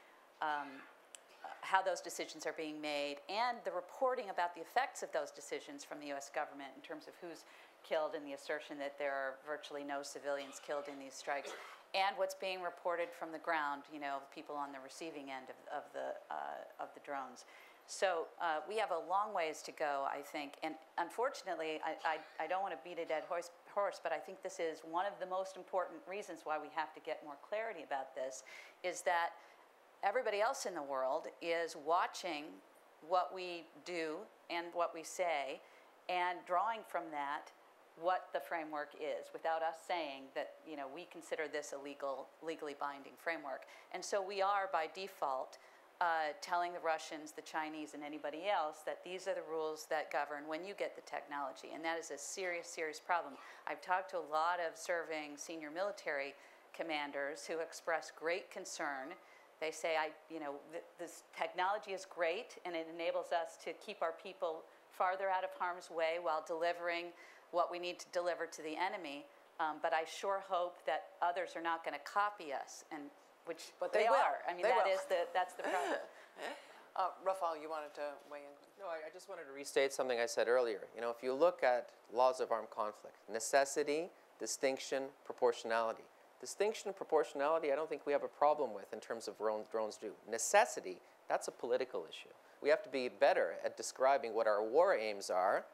Speaker 8: how those decisions are being made and the reporting about the effects of those decisions from the U.S. government in terms of who's killed and the assertion that there are virtually no civilians killed in these strikes, and what's being reported from the ground, you know, people on the receiving end of the drones. So we have a long ways to go, I think, and unfortunately, I don't want to beat a dead horse, but I think this is one of the most important reasons why we have to get more clarity about this, is that everybody else in the world is watching what we do and what we say and drawing from that what the framework is without us saying that, you know, we consider this a legally binding framework. And so we are, by default, telling the Russians, the Chinese, and anybody else that these are the rules that govern when you get the technology. And that is a serious, serious problem. I've talked to a lot of serving senior military commanders who express great concern. They say, this technology is great, and it enables us to keep our people farther out of harm's way while delivering what we need to deliver to the enemy. But I sure hope that others are not going to copy us, but they are. I mean, that's the problem.
Speaker 4: Rafal, you wanted to weigh in?
Speaker 7: No, I just wanted to restate something I said earlier. You know, if you look at laws of armed conflict, necessity, distinction, proportionality. Distinction and proportionality, I don't think we have a problem with in terms of drones do. Necessity, that's a political issue. We have to be better at describing what our war aims are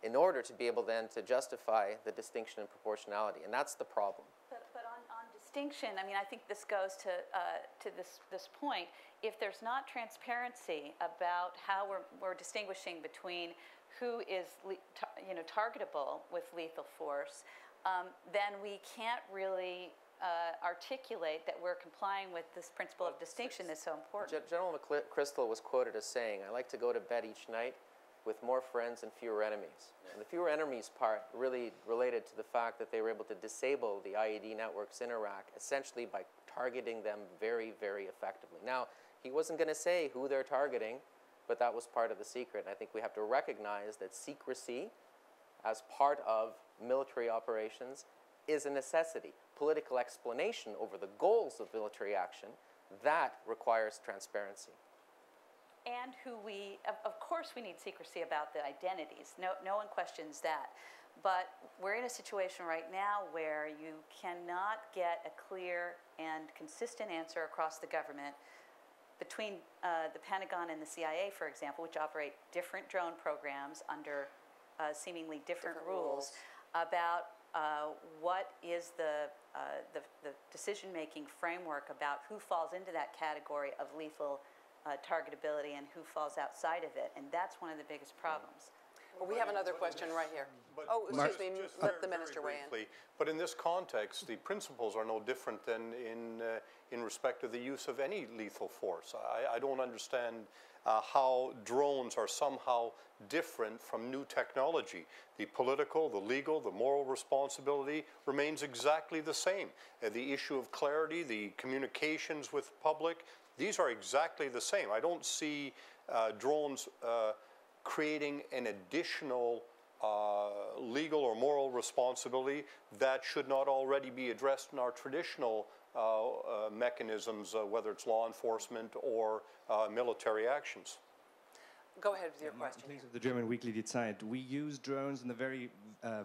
Speaker 7: in order to be able then to justify the distinction and proportionality, and that's the problem.
Speaker 8: But on distinction, I mean, I think this goes to this point. If there's not transparency about how we're distinguishing between who is targetable with lethal force, then we can't really articulate that we're complying with this principle of distinction that's so important.
Speaker 7: General McChrystal was quoted as saying, "I like to go to bed each night with more friends and fewer enemies." Yeah. And the fewer enemies part really related to the fact that they were able to disable the IED networks in Iraq, essentially by targeting them very, very effectively. Now, he wasn't going to say who they're targeting, but that was part of the secret. And I think we have to recognize that secrecy as part of military operations is a necessity. Political explanation over the goals of military action, that requires transparency.
Speaker 8: And of course we need secrecy about the identities. No one questions that. But we're in a situation right now where you cannot get a clear and consistent answer across the government between the Pentagon and the CIA, for example, which operate different drone programs under seemingly different rules, about what is the decision-making framework about who falls into that category of lethal targetability and who falls outside of it, and that's one of the biggest problems.
Speaker 4: Well, we have another question right here. Excuse me, let the minister weigh in.
Speaker 6: But in this context, the principles are no different than in respect of the use of any lethal force. I don't understand how drones are somehow different from new technology. The political, the legal, the moral responsibility remains exactly the same. The issue of clarity, the communications with the public, these are exactly the same. I don't see drones creating an additional legal or moral responsibility that should not already be addressed in our traditional mechanisms, whether it's law enforcement or military actions.
Speaker 4: Go ahead with your question.
Speaker 13: In the German weekly Die Zeit, we use drones in the very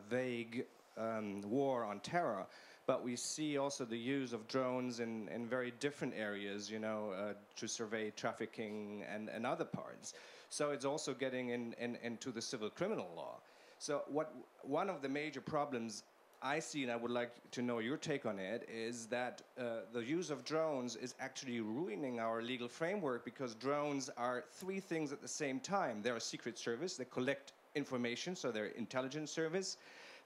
Speaker 13: vague war on terror. But we see also the use of drones in very different areas, to survey trafficking and other parts. So it's also getting into the civil criminal law. So one of the major problems I see, and I would like to know your take on it, is that the use of drones is actually ruining our legal framework, because drones are three things at the same time. They're a secret service, they collect information, so they're intelligence service.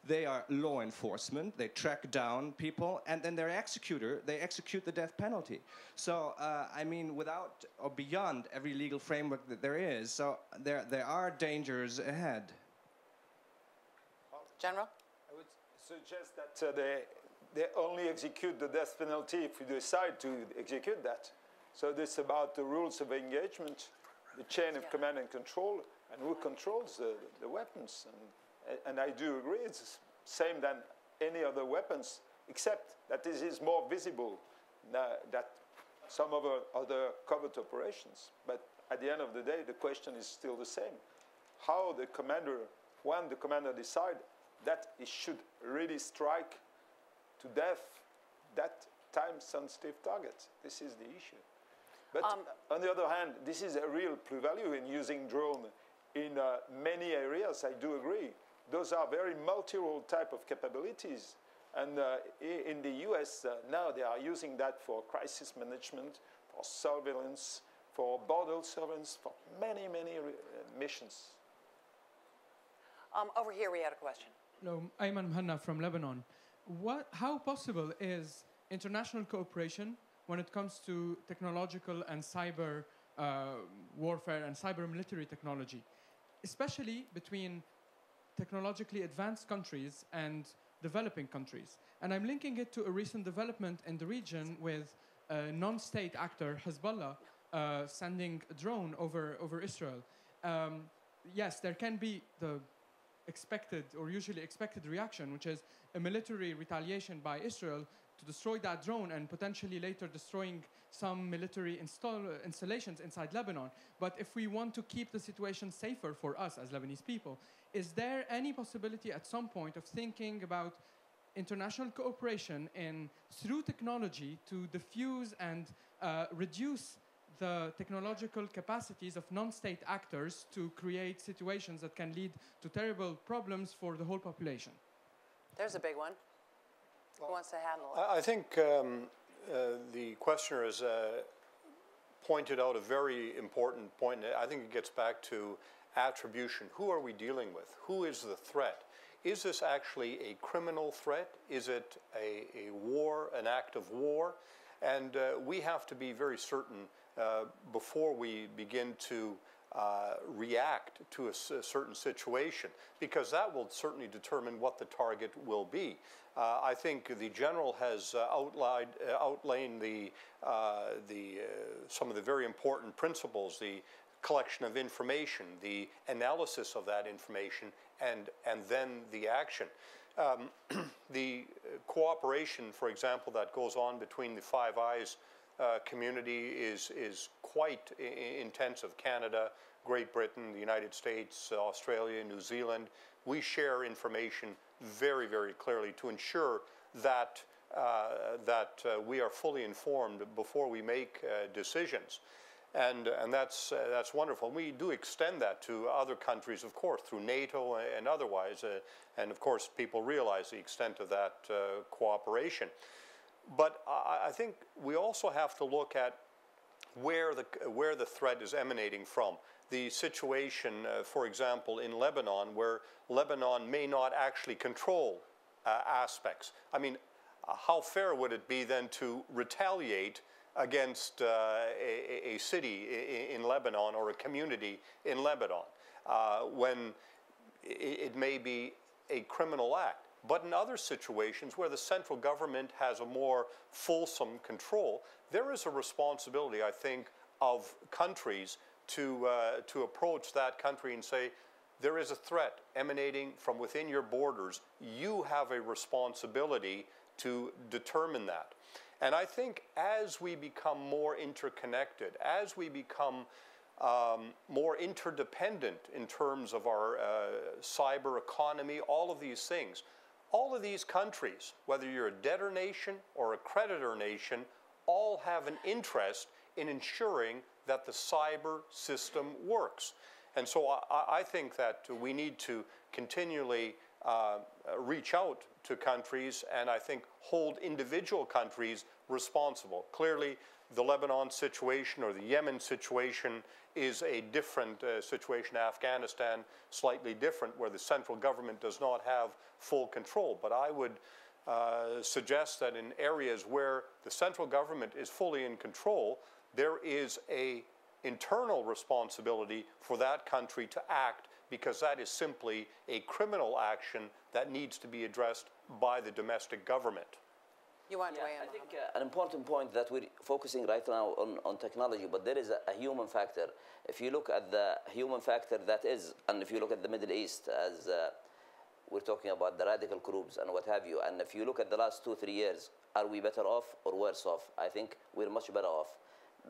Speaker 13: They are law enforcement, they track down people, and then they're executor, they execute the death penalty. So, I mean, without or beyond every legal framework that there is, so there are dangers ahead.
Speaker 4: General?
Speaker 5: I would suggest that they only execute the death penalty if we decide to execute that. So this is about the rules of engagement, the chain of command and control, and who controls the weapons. And I do agree, it's the same than any other weapons, except that this is more visible than some of our other covert operations. But at the end of the day, the question is still the same. How the commander, when the commander decides that he should really strike to death that time-sensitive target. This is the issue. But on the other hand, this is a real plus-value in using drone in many areas, I do agree. Those are very multi-role type of capabilities. And in the US, now they are using that for crisis management, for surveillance, for border surveillance, for many, many missions.
Speaker 4: Over here, we had a question.
Speaker 2: Hello, Ayman Mhanna from Lebanon. How possible is international cooperation when it comes to technological and cyber warfare and cyber military technology, especially between technologically advanced countries and developing countries? And I'm linking it to a recent development in the region with a non-state actor, Hezbollah, sending a drone over Israel. Yes, there can be the expected or usually expected reaction, which is a military retaliation by Israel to destroy that drone and potentially later destroying some military installations inside Lebanon. But if we want to keep the situation safer for us as Lebanese people, is there any possibility at some point of thinking about international cooperation through technology to diffuse and reduce the technological capacities of non-state actors to create situations that can lead to terrible problems for the whole population?
Speaker 4: There's a big one. Who wants to handle it?
Speaker 6: I think the questioner has pointed out a very important point. I think it gets back to attribution. Who are we dealing with? Who is the threat? Is this actually a criminal threat? Is it a war, an act of war? And we have to be very certain before we begin to react to a certain situation, because that will certainly determine what the target will be. I think the general has outlined some of the very important principles, the collection of information, the analysis of that information, and then the action. The cooperation, for example, that goes on between the Five Eyes community is quite intensive. Canada, Great Britain, the United States, Australia, New Zealand, we share information very, very clearly to ensure that we are fully informed before we make decisions. And that's wonderful. We do extend that to other countries, of course, through NATO and otherwise. And of course, people realize the extent of that cooperation. But I think we also have to look at where the threat is emanating from. The situation, for example, in Lebanon, where Lebanon may not actually control aspects. I mean, how fair would it be then to retaliate against a city in Lebanon or a community in Lebanon when it may be a criminal act? But in other situations where the central government has a more fulsome control, there is a responsibility, I think, of countries to approach that country and say, there is a threat emanating from within your borders. You have a responsibility to determine that. And I think as we become more interconnected, as we become more interdependent in terms of our cyber economy, all of these things, all of these countries, whether you're a debtor nation or a creditor nation, all have an interest in ensuring that the cyber system works. And so I think that we need to continually reach out to countries and I think hold individual countries responsible. Clearly, the Lebanon situation or the Yemen situation is a different situation. Afghanistan, slightly different, where the central government does not have full control. But I would suggest that in areas where the central government is fully in control, there is an internal responsibility for that country to act, because that is simply a criminal action that needs to be addressed by the domestic government.
Speaker 4: You want to weigh in?
Speaker 9: I think an important point that we're focusing right now on technology, but there is a human factor. If you look at the human factor that is, and if you look at the Middle East, as we're talking about the radical groups and what have you, and if you look at the last 2-3 years, are we better off or worse off? I think we're much better off.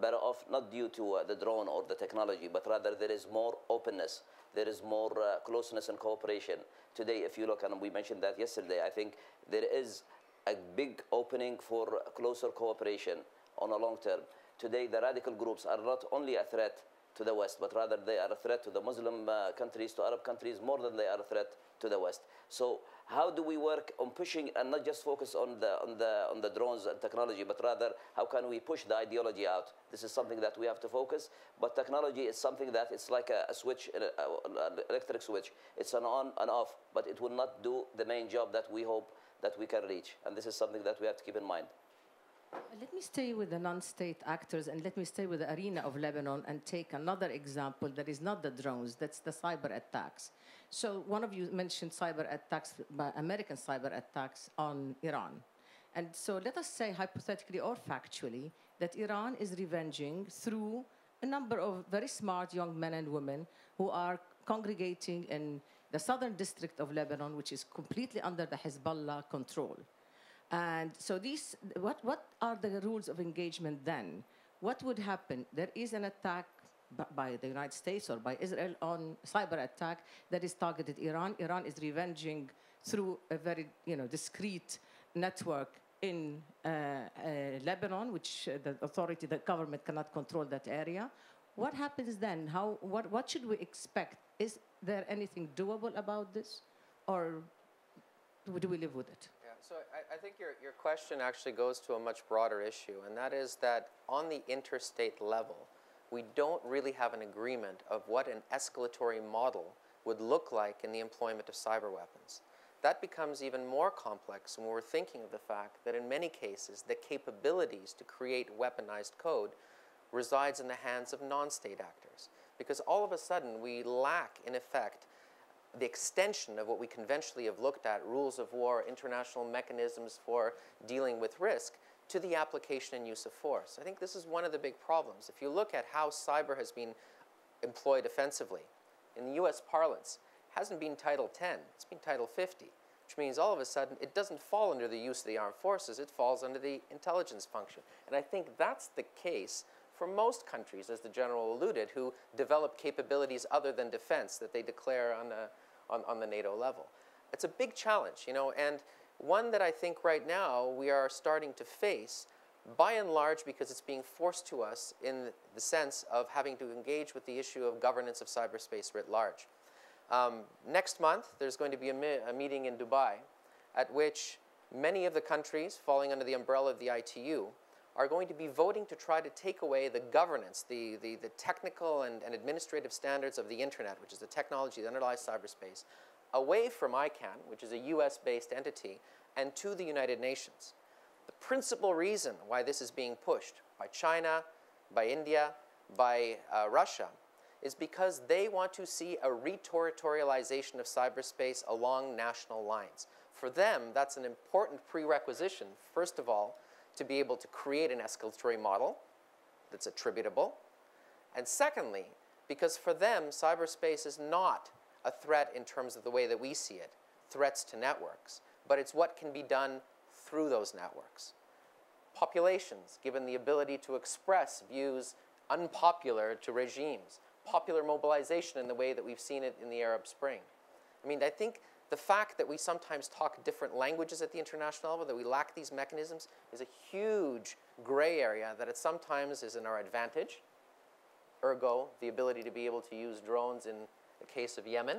Speaker 9: Better off not due to the drone or the technology, but rather there is more openness, there is more closeness and cooperation. Today, if you look, and we mentioned that yesterday, I think there is a big opening for closer cooperation on a long term. Today, the radical groups are not only a threat to the West, but rather they are a threat to the Muslim countries, to Arab countries, more than they are a threat to the West. So how do we work on pushing and not just focus on the drones and technology, but rather how can we push the ideology out? This is something that we have to focus, but technology is something that it's like a switch, an electric switch. It's an on and off, but it will not do the main job that we hope that we can reach. And this is something that we have to keep in mind.
Speaker 14: Let me stay with the non-state actors and let me stay with the arena of Lebanon and take another example that is not the drones, that's the cyber attacks. So one of you mentioned cyber attacks, American cyber attacks on Iran. And so let us say hypothetically or factually that Iran is revenging through a number of very smart young men and women who are congregating in the southern district of Lebanon, which is completely under the Hezbollah control. And so these, what are the rules of engagement then? What would happen? There is an attack by the United States or by Israel on cyber attack that is targeted Iran. Iran is revenging through a very discreet network in Lebanon, which the authority, the government cannot control that area. What happens then? What should we expect? Is there anything doable about this, or do we live with it?
Speaker 7: Yeah, So I think your question actually goes to a much broader issue, and that is that on the interstate level, we don't really have an agreement of what an escalatory model would look like in the employment of cyber weapons. That becomes even more complex when we're thinking of the fact that in many cases, the capabilities to create weaponized code resides in the hands of non-state actors. Because all of a sudden, we lack, in effect, the extension of what we conventionally have looked at, rules of war, international mechanisms for dealing with risk, to the application and use of force. I think this is one of the big problems. If you look at how cyber has been employed offensively, in the US parlance, it hasn't been Title 10, it's been Title 50, which means all of a sudden it doesn't fall under the use of the armed forces, it falls under the intelligence function. And I think that's the case for most countries, as the General alluded, who develop capabilities other than defense that they declare on the NATO level. It's a big challenge, you know, and one that I think right now we are starting to face, by and large because it's being forced to us in the sense of having to engage with the issue of governance of cyberspace writ large. Next month, there's going to be a meeting in Dubai at which many of the countries falling under the umbrella of the ITU are going to be voting to try to take away the governance, the technical and administrative standards of the internet, which is the technology that underlies cyberspace, away from ICANN, which is a US-based entity, and to the United Nations. The principal reason why this is being pushed by China, by India, by Russia, is because they want to see a reterritorialization of cyberspace along national lines. For them, that's an important prerequisition, first of all, to be able to create an escalatory model that's attributable. And secondly, because for them, cyberspace is not a threat in terms of the way that we see it, threats to networks, but it's what can be done through those networks. Populations, given the ability to express views unpopular to regimes, popular mobilization in the way that we've seen it in the Arab Spring. I mean, I think the fact that we sometimes talk different languages at the international level, that we lack these mechanisms, is a huge gray area that it sometimes is in our advantage. Ergo, the ability to be able to use drones in the case of Yemen,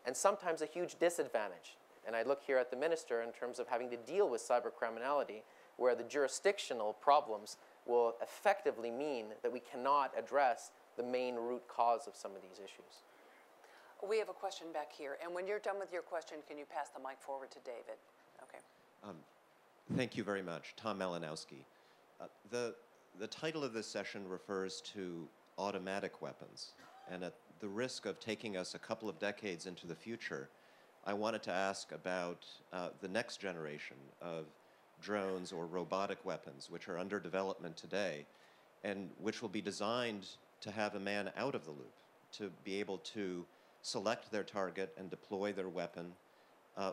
Speaker 7: and sometimes a huge disadvantage. And I look here at the minister in terms of having to deal with cyber criminality, where the jurisdictional problems will effectively mean that we cannot address the main root cause of some of these issues.
Speaker 4: We have a question back here, and when you're done with your question, can you pass the mic forward to David? Okay.
Speaker 15: Thank you very much. Tom Malinowski. The title of this session refers to automatic weapons, and at the risk of taking us a couple of decades into the future, I wanted to ask about the next generation of drones or robotic weapons, which are under development today, and which will be designed to have a man out of the loop, to be able to select their target and deploy their weapon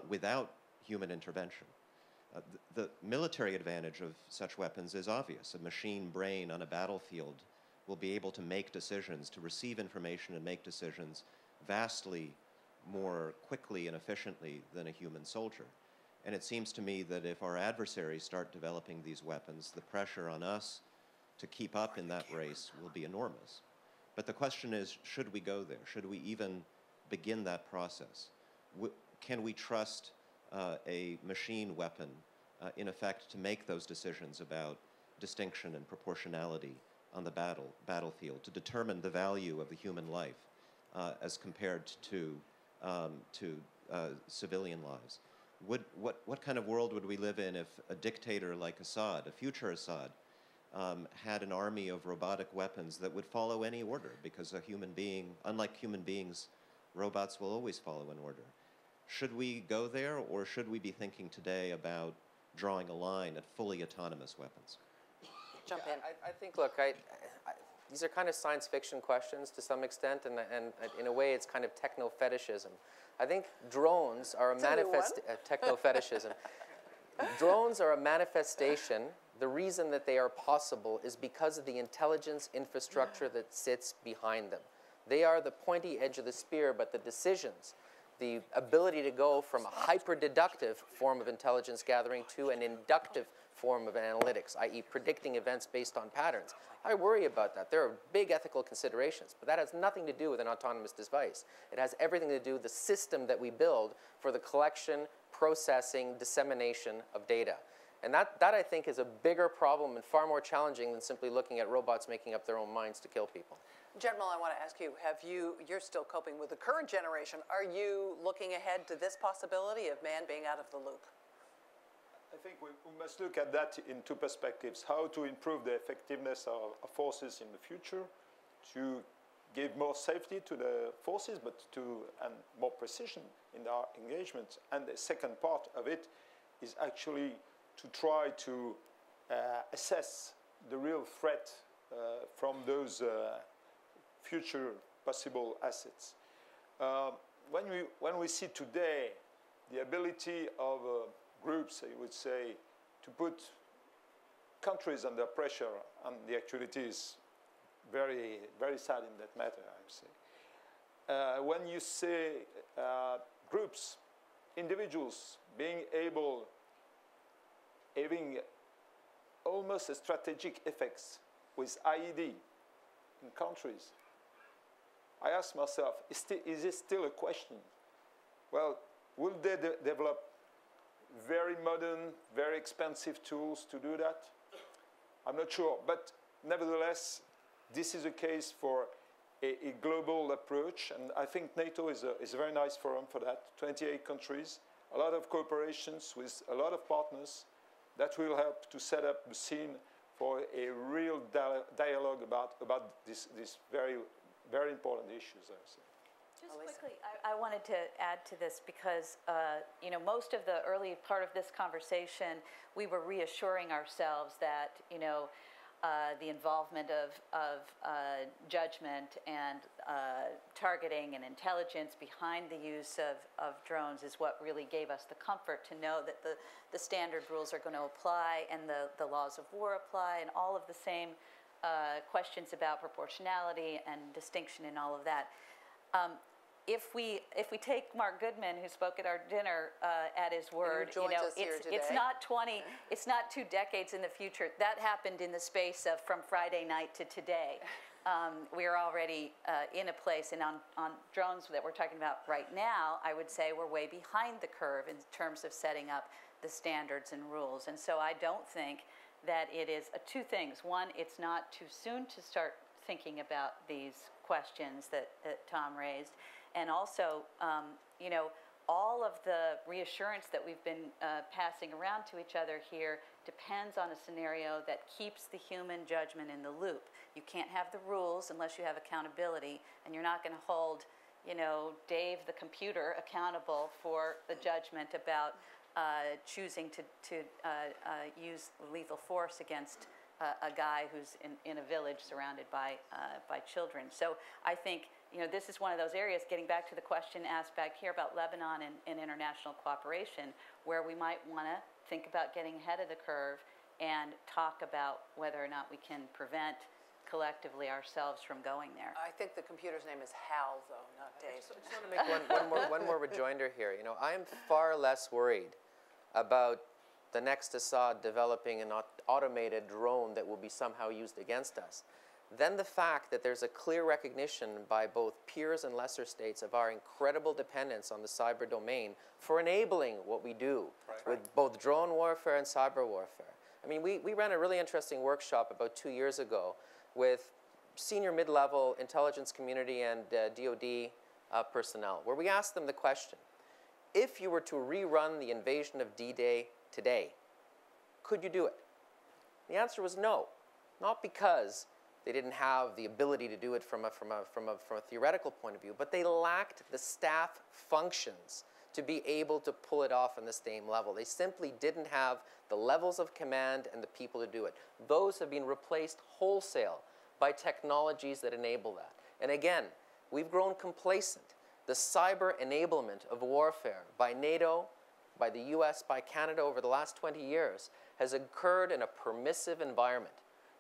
Speaker 15: without human intervention. The military advantage of such weapons is obvious. A machine brain on a battlefield will be able to make decisions, to receive information and make decisions vastly more quickly and efficiently than a human soldier. And it seems to me that if our adversaries start developing these weapons, the pressure on us to keep up in that race will be enormous. But the question is, should we go there? Should we even begin that process? Can we trust a machine weapon, in effect, to make those decisions about distinction and proportionality on the battlefield, to determine the value of the human life as compared to civilian lives? What kind of world would we live in if a dictator like Assad, a future Assad, had an army of robotic weapons that would follow any order? Because a human being, unlike human beings, robots will always follow an order. Should we go there, or should we be thinking today about drawing a line at fully autonomous weapons?
Speaker 7: Jump in. I think, look, these are kind of science fiction questions to some extent, and in a way it's kind of techno-fetishism. I think drones are a techno-fetishism. Drones are a manifestation. The reason that they are possible is because of the intelligence infrastructure that sits behind them. They are the pointy edge of the spear, but the decisions, the ability to go from a hyper-deductive form of intelligence gathering to an inductive form of analytics, i.e. predicting events based on patterns. I worry about that. There are big ethical considerations, but that has nothing to do with an autonomous device. It has everything to do with the system that we build for the collection, processing, dissemination of data. And that I think is a bigger problem and far more challenging than simply looking at robots making up their own minds to kill people.
Speaker 4: General, I want to ask you, you're still coping with the current generation. Are you looking ahead to this possibility of man being out of the loop?
Speaker 5: I think we must look at that in two perspectives. How to improve the effectiveness of forces in the future, to give more safety to the forces, but and more precision in our engagement. And the second part of it is actually to try to assess the real threat from those future possible assets. When we see today the ability of groups, I would say, to put countries under pressure, and the actuality is very, very sad in that matter, I would say. When you say groups, individuals being having almost a strategic effects with IED in countries, I ask myself, is this still a question? Well, will they develop very modern, very expensive tools to do that? I'm not sure, but nevertheless, this is a case for a global approach, and I think NATO is a very nice forum for that. 28 countries, a lot of cooperations with a lot of partners that will help to set up the scene for a real dialogue about these very, very important issues, I would say.
Speaker 8: Just quickly, I wanted to add to this because, you know, most of the early part of this conversation, we were reassuring ourselves that, you know, the involvement of judgment and targeting and intelligence behind the use of drones is what really gave us the comfort to know that the standard rules are going to apply and the laws of war apply and all of the same questions about proportionality and distinction and all of that. If we take Mark Goodman, who spoke at our dinner, at his word, you know, it's not 2 decades in the future. That happened in the space of from Friday night to today. We are already in a place, and on drones that we're talking about right now, I would say we're way behind the curve in terms of setting up the standards and rules. And so I don't think that it is two things. One, it's not too soon to start thinking about these questions that Tom raised. And also, you know, all of the reassurance that we've been passing around to each other here depends on a scenario that keeps the human judgment in the loop. You can't have the rules unless you have accountability, and you're not going to hold, you know, Dave the computer accountable for the judgment about choosing to use lethal force against a guy who's in a village surrounded by children. So I think, you know, this is one of those areas, getting back to the question asked back here about Lebanon and international cooperation, where we might want to think about getting ahead of the curve and talk about whether or not we can prevent collectively ourselves from going there.
Speaker 4: I think the computer's name is Hal, though, not Dave.
Speaker 7: I just want to make one more rejoinder here. You know, I'm far less worried about the next Assad developing an automated drone that will be somehow used against us, then the fact that there's a clear recognition by both peers and lesser states of our incredible dependence on the cyber domain for enabling what we do with both drone warfare and cyber warfare. I mean, we ran a really interesting workshop about 2 years ago with senior mid-level intelligence community and DoD personnel, where we asked them the question, if you were to rerun the invasion of D-Day today, could you do it? The answer was no, not because they didn't have the ability to do it from a theoretical point of view, but they lacked the staff functions to be able to pull it off on the same level. They simply didn't have the levels of command and the people to do it. Those have been replaced wholesale by technologies that enable that. And again, we've grown complacent. The cyber enablement of warfare by NATO, by the US, by Canada over the last 20 years has occurred in a permissive environment.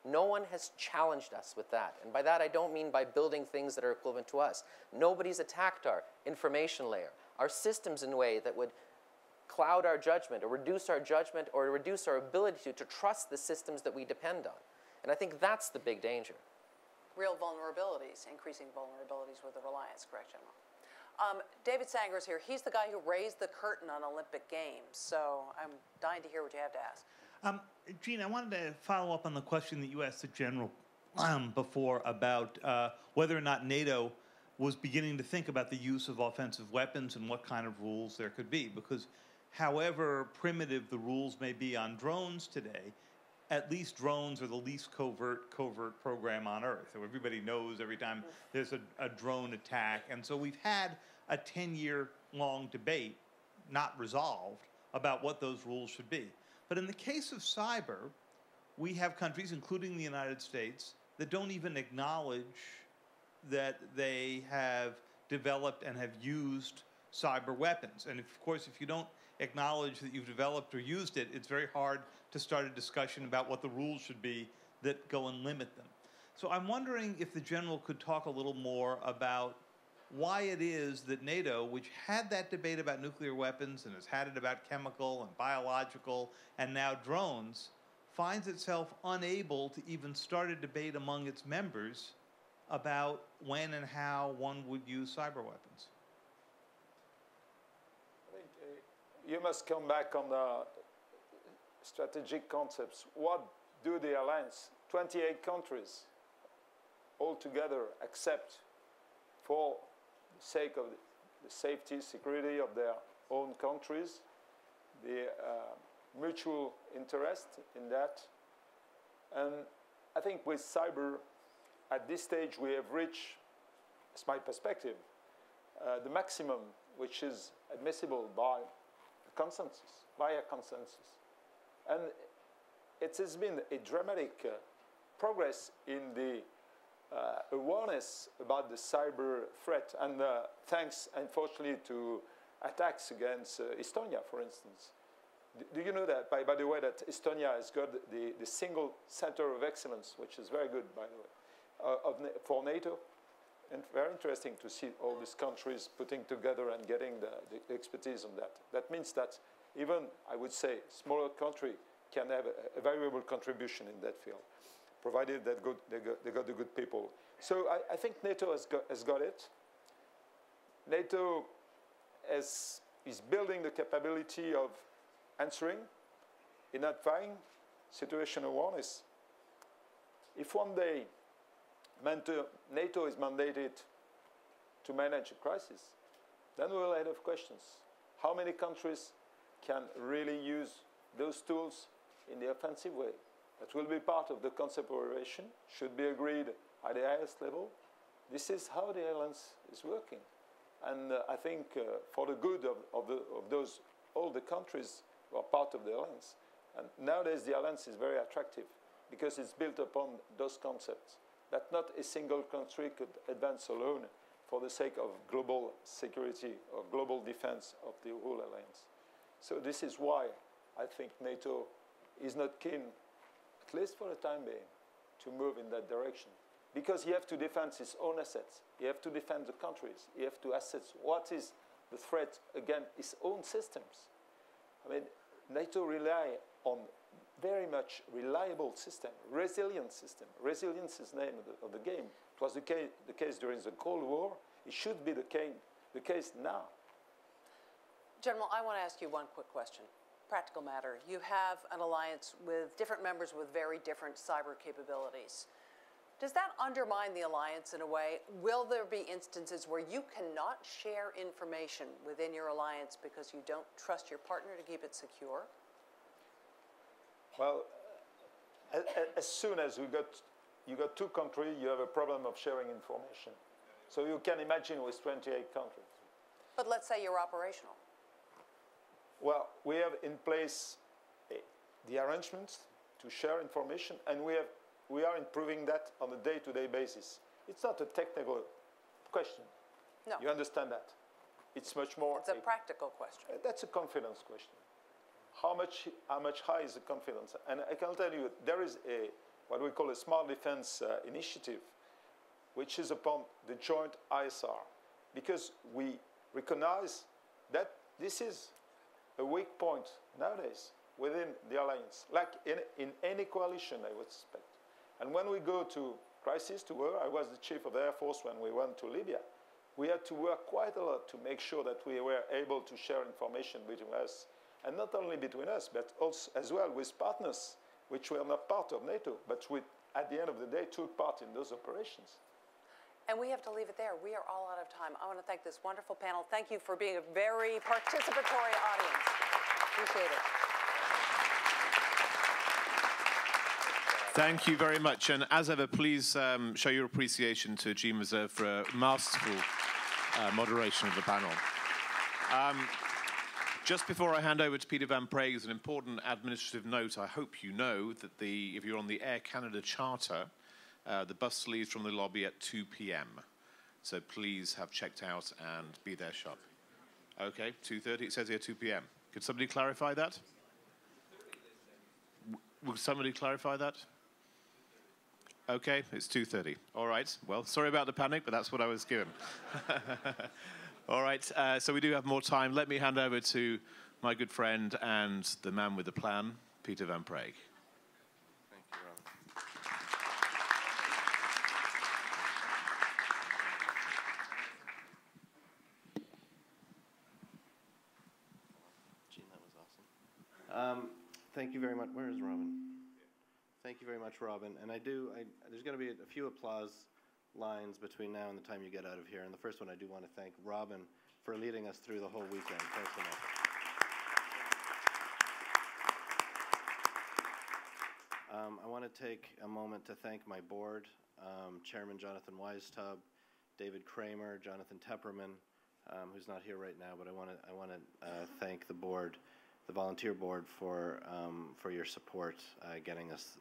Speaker 7: No one has challenged us with that. And by that, I don't mean by building things that are equivalent to us. Nobody's attacked our information layer, our systems in a way that would cloud our judgment or reduce our judgment or reduce our ability to trust the systems that we depend on. And I think that's the big danger.
Speaker 4: Real vulnerabilities, increasing vulnerabilities with the reliance, correct, General? David Sanger's here. He's the guy who raised the curtain on Olympic Games. So I'm dying to hear what you have to ask.
Speaker 16: Gene, I wanted to follow up on the question that you asked the General before about whether or not NATO was beginning to think about the use of offensive weapons and what kind of rules there could be. Because however primitive the rules may be on drones today, at least drones are the least covert program on Earth. So everybody knows every time there's a drone attack. And so we've had a 10-year-long debate, not resolved, about what those rules should be. But in the case of cyber, we have countries, including the United States, that don't even acknowledge that they have developed and have used cyber weapons. And of course, if you don't acknowledge that you've developed or used it, it's very hard to start a discussion about what the rules should be that go and limit them. So I'm wondering if the General could talk a little more about why it is that NATO, which had that debate about nuclear weapons and has had it about chemical and biological and now drones, finds itself unable to even start a debate among its members about when and how one would use cyber weapons.
Speaker 5: I think you must come back on the strategic concepts. What do the alliance, 28 countries, all together accept for the sake of the safety, security of their own countries, the mutual interest in that? And I think with cyber, at this stage, we have reached, as my perspective, the maximum which is admissible by a consensus. And it has been a dramatic progress in the awareness about the cyber threat. And thanks, unfortunately, to attacks against Estonia, for instance. Do you know that, by the way, that Estonia has got the single center of excellence, which is very good, by the way, for NATO? And very interesting to see all these countries putting together and getting the expertise on that. That means that even, I would say, smaller country can have a valuable contribution in that field, provided that they got the good people. So I think NATO has got it. NATO is building the capability of answering, identifying situation awareness. If one day NATO is mandated to manage a crisis, then we will have questions. How many countries can really use those tools in the offensive way? That will be part of the concept evaluation, should be agreed at the highest level. This is how the alliance is working. And I think for the good of all the countries who are part of the alliance. And nowadays the alliance is very attractive because it's built upon those concepts, that not a single country could advance alone for the sake of global security or global defense of the whole alliance. So this is why I think NATO is not keen, at least for the time being, to move in that direction. Because you have to defend its own assets. You have to defend the countries. You have to assess what is the threat against its own systems. I mean, NATO rely on very much reliable system, resilient system. Resilience is the name of the game. It was the case during the Cold War. It should be the case now.
Speaker 4: General, I want to ask you one quick question. Practical matter. You have an alliance with different members with very different cyber capabilities. Does that undermine the alliance in a way? Will there be instances where you cannot share information within your alliance because you don't trust your partner to keep it secure?
Speaker 5: Well, as soon as you got two countries, you have a problem of sharing information. So you can imagine with 28 countries.
Speaker 4: But let's say you're operational.
Speaker 5: Well, we have in place the arrangements to share information, and we are improving that on a day-to-day basis. It's not a technical question.
Speaker 4: No.
Speaker 5: You understand that? It's much more.
Speaker 4: It's a practical question.
Speaker 5: That's a confidence question. How much high is the confidence? And I can tell you, there is what we call a smart defense initiative, which is upon the joint ISR, because we recognize that this is a weak point nowadays within the alliance, like in any coalition, I would suspect. And when we go to crisis, to war, I was the chief of the Air Force when we went to Libya. we had to work quite a lot to make sure that we were able to share information between us, and not only between us, but also as well with partners, which were not part of NATO, but which, at the end of the day, took part in those operations.
Speaker 4: And we have to leave it there. We are all out of time. I want to thank this wonderful panel. Thank you for being a very participatory audience. Appreciate it.
Speaker 3: Thank you very much. And as ever, please show your appreciation to Jean Reserve for a masterful moderation of the panel. Just before I hand over to Peter Van Prague, as an important administrative note, I hope you know that if you're on the Air Canada Charter, the bus leaves from the lobby at 2 p.m. So please have checked out and be there sharp. Okay, 2:30, it says here 2 p.m. Could somebody clarify that? Will somebody clarify that? Okay, it's 2:30. All right, well, sorry about the panic, but that's what I was given. All right, so we do have more time. Let me hand over to my good friend and the man with the plan, Peter Van Prague.
Speaker 11: Thank you, Ron. Gene, that was awesome. Thank you very much. Where is Robin? Thank you very much, Robin. And there's going to be a few applause lines between now and the time you get out of here. And the first one, I do want to thank Robin for leading us through the whole weekend. Thanks so much. I want to take a moment to thank my board, Chairman Jonathan Weistub, David Kramer, Jonathan Tepperman, who's not here right now, but I want to thank the board, the volunteer board, for your support getting us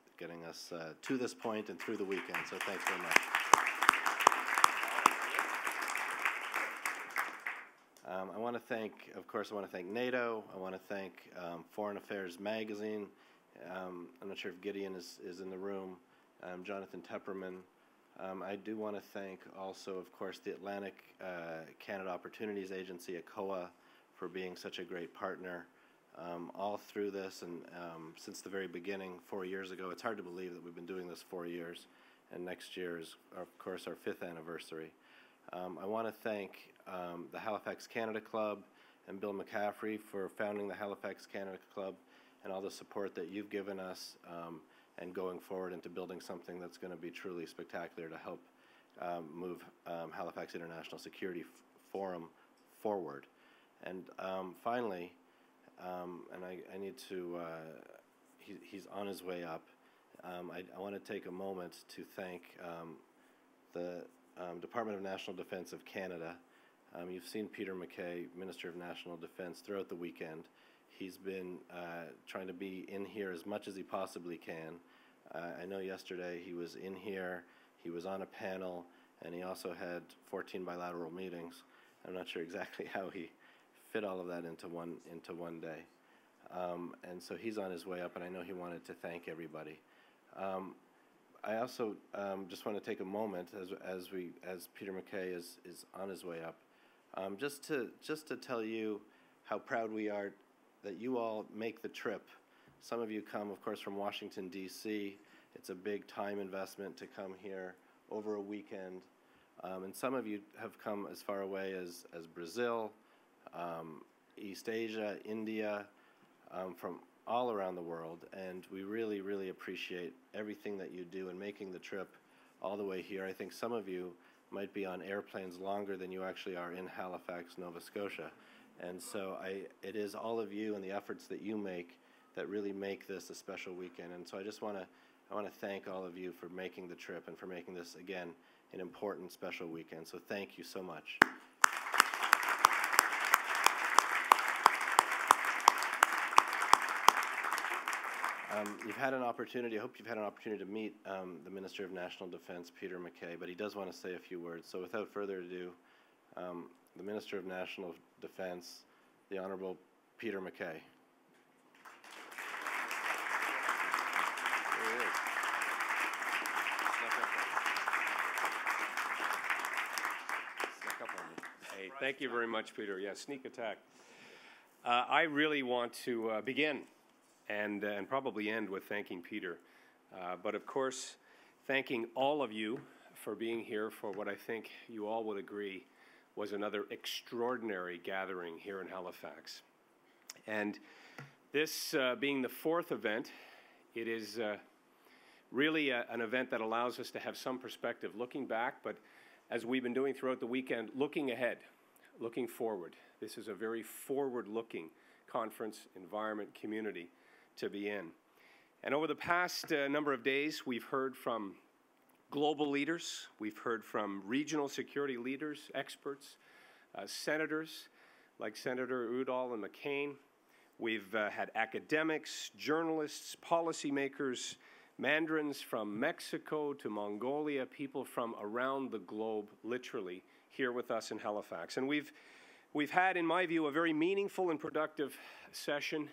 Speaker 11: to this point and through the weekend. So thanks very much. I want to thank, of course, NATO. I want to thank Foreign Affairs Magazine. I'm not sure if Gideon is in the room. Jonathan Tepperman. I do want to thank also, of course, the Atlantic Canada Opportunities Agency, ACOA, for being such a great partner all through this and since the very beginning 4 years ago. It's hard to believe that we've been doing this 4 years, and next year is, of course, our 5th anniversary. I want to thank the Halifax Canada Club and Bill McCaffrey for founding the Halifax Canada Club and all the support that you've given us and going forward into building something that's going to be truly spectacular to help move Halifax International Security Forum forward. And finally, and I need to, he's on his way up. I want to take a moment to thank the Department of National Defence of Canada. You've seen Peter MacKay, Minister of National Defence, throughout the weekend. He's been trying to be in here as much as he possibly can. I know yesterday he was in here, he was on a panel, and he also had 14 bilateral meetings. I'm not sure exactly how he fit all of that into one day. And so he's on his way up, and I know he wanted to thank everybody. I also just want to take a moment as Peter MacKay is on his way up, just to tell you how proud we are that you all make the trip. Some of you come, of course, from Washington, D.C. It's a big time investment to come here over a weekend. And some of you have come as far away as Brazil, East Asia, India, from all around the world. And we really, really appreciate everything that you do in making the trip all the way here. I think some of you might be on airplanes longer than you actually are in Halifax, Nova Scotia. And so it is all of you and the efforts that you make that really make this a special weekend. And so I just want to thank all of you for making the trip and for making this, again, an important special weekend. So thank you so much. You've had an opportunity, I hope you've had an opportunity to meet the Minister of National Defence, Peter MacKay, but he does want to say a few words. So without further ado, the Minister of National Defence, the Honourable Peter MacKay. There he is. Snuck up on me.
Speaker 17: Hey, thank you very much, Peter. Yeah, sneak attack. I really want to begin and probably end with thanking Peter. But of course, thanking all of you for being here for what I think you all would agree was another extraordinary gathering here in Halifax. And this being the fourth event, it is really an event that allows us to have some perspective looking back, but as we've been doing throughout the weekend, looking ahead, looking forward. This is a very forward-looking conference, environment, community to be in. And over the past number of days, we've heard from global leaders, we've heard from regional security leaders, experts, senators like Senator Udall and McCain. We've had academics, journalists, policymakers, Mandarins from Mexico to Mongolia, people from around the globe, literally, here with us in Halifax. And we've had, in my view, a very meaningful and productive session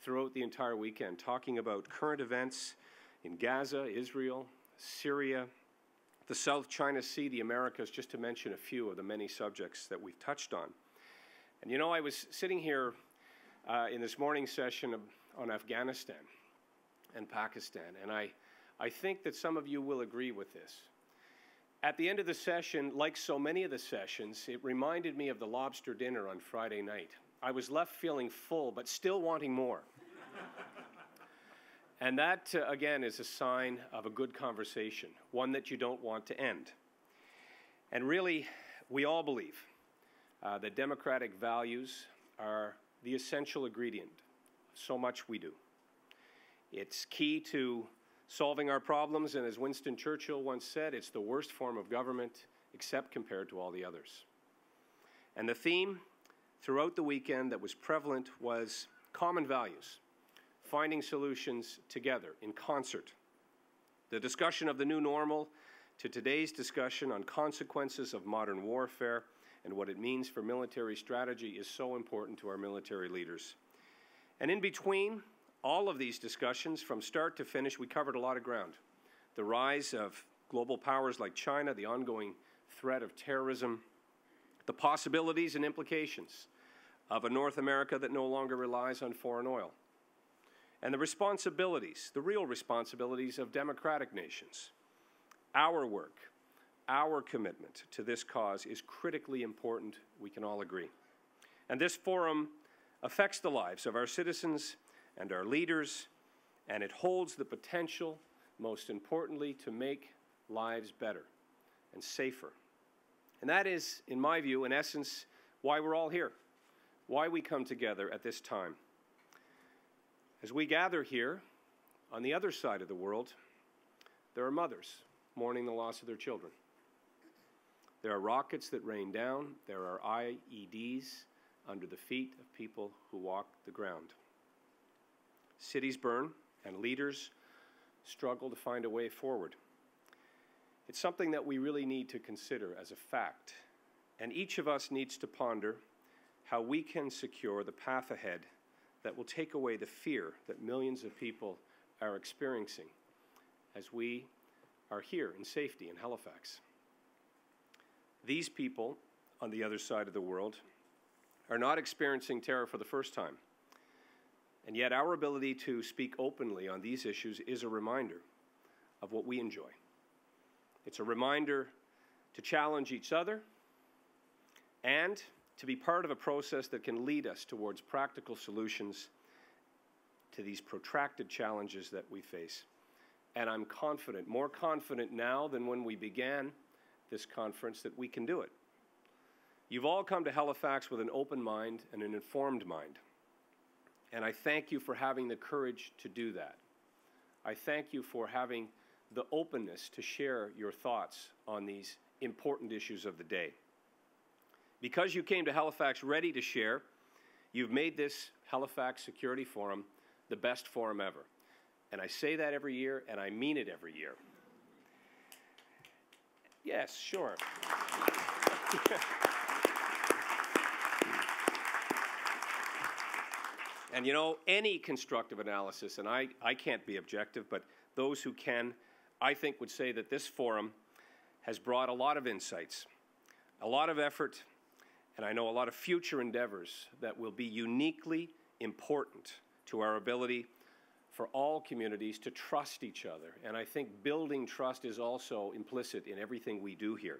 Speaker 17: throughout the entire weekend, talking about current events in Gaza, Israel, Syria, the South China Sea, the Americas, just to mention a few of the many subjects that we've touched on. And you know, I was sitting here in this morning's session on Afghanistan and Pakistan, and I think that some of you will agree with this. At the end of the session, like so many of the sessions, it reminded me of the lobster dinner on Friday night. I was left feeling full, but still wanting more. And that, again, is a sign of a good conversation, one that you don't want to end. And really, we all believe that democratic values are the essential ingredient of so much we do. It's key to solving our problems, and as Winston Churchill once said, it's the worst form of government except compared to all the others. And the theme throughout the weekend that was prevalent was common values, finding solutions together, in concert. The discussion of the new normal to today's discussion on consequences of modern warfare and what it means for military strategy is so important to our military leaders. And in between all of these discussions, from start to finish, we covered a lot of ground. The rise of global powers like China, the ongoing threat of terrorism, the possibilities and implications of a North America that no longer relies on foreign oil, and the responsibilities, the real responsibilities of democratic nations. Our work, our commitment to this cause is critically important, we can all agree. And this forum affects the lives of our citizens and our leaders, and it holds the potential, most importantly, to make lives better and safer. And that is, in my view, in essence, why we're all here, why we come together at this time. As we gather here, on the other side of the world, there are mothers mourning the loss of their children. There are rockets that rain down. There are IEDs under the feet of people who walk the ground. Cities burn, and leaders struggle to find a way forward. It's something that we really need to consider as a fact, and each of us needs to ponder how we can secure the path ahead that will take away the fear that millions of people are experiencing as we are here in safety in Halifax. These people on the other side of the world are not experiencing terror for the first time. And yet our ability to speak openly on these issues is a reminder of what we enjoy. It's a reminder to challenge each other and to be part of a process that can lead us towards practical solutions to these protracted challenges that we face. And I'm confident, more confident now than when we began this conference, that we can do it. You've all come to Halifax with an open mind and an informed mind. And I thank you for having the courage to do that. I thank you for having the openness to share your thoughts on these important issues of the day. Because you came to Halifax ready to share, you've made this Halifax Security Forum the best forum ever. And I say that every year, and I mean it every year. Yes, sure. And you know, any constructive analysis, and I can't be objective, but those who can, I think would say that this forum has brought a lot of insights, a lot of effort, and I know a lot of future endeavors that will be uniquely important to our ability for all communities to trust each other. And I think building trust is also implicit in everything we do here.